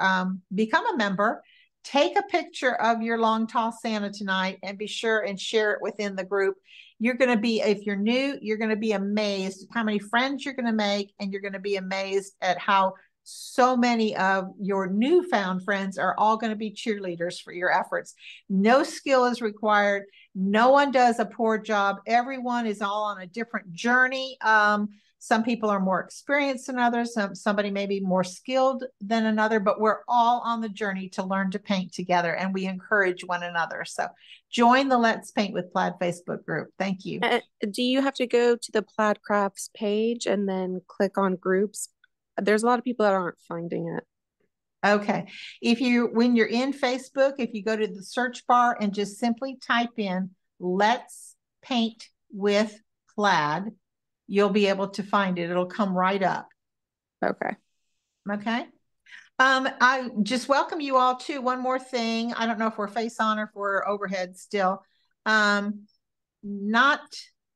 become a member. Take a picture of your long, tall Santa tonight and be sure and share it within the group. You're going to be, if you're new, you're going to be amazed at how many friends you're going to make, and you're going to be amazed at how so many of your newfound friends are all going to be cheerleaders for your efforts. No skill is required. No one does a poor job. Everyone is all on a different journey. Some people are more experienced than others. Somebody may be more skilled than another, but we're all on the journey to learn to paint together, and we encourage one another. So join the Let's Paint with Plaid Facebook group. Thank you. Do you have to go to the Plaid Crafts page and then click on groups? There's a lot of people that aren't finding it. Okay. When you're in Facebook, if you go to the search bar and just simply type in Let's Paint with Plaid, you'll be able to find it. It'll come right up. Okay. Okay. I just welcome you all to one more thing. I don't know if we're face on or if we're overhead still. not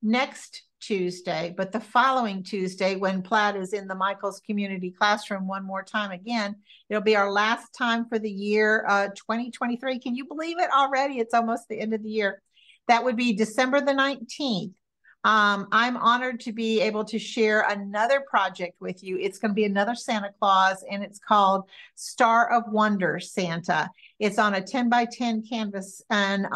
next Tuesday, but the following Tuesday when Plaid is in the Michaels Community Classroom one more time again. It'll be our last time for the year 2023. Can you believe it already? It's almost the end of the year. That would be December the 19th. I'm honored to be able to share another project with you. It's going to be another Santa Claus, and it's called Star of Wonder Santa. It's on a 10 by 10 canvas, and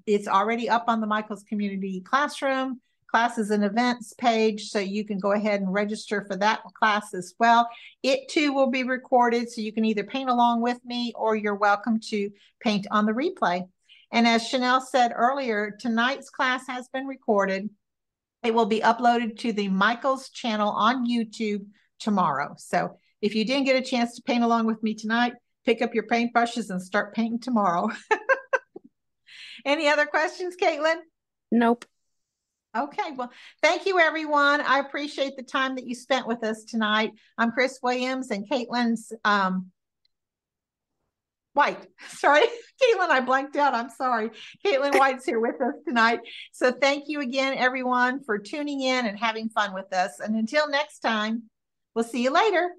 it's already up on the Michaels Community Classroom classes and events page, so you can go ahead and register for that class as well. It too will be recorded, so you can either paint along with me or you're welcome to paint on the replay. And as Chanel said earlier, tonight's class has been recorded. It will be uploaded to the Michaels channel on YouTube tomorrow. So if you didn't get a chance to paint along with me tonight, pick up your paintbrushes and start painting tomorrow. Any other questions, Caitlin? Nope. Okay, well, thank you, everyone. I appreciate the time that you spent with us tonight. I'm Chris Williams, and Caitlin's White. Sorry, Caitlin, I blanked out. I'm sorry. Caitlin White's here with us tonight. So thank you again, everyone, for tuning in and having fun with us. And until next time, we'll see you later.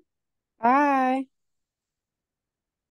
Bye.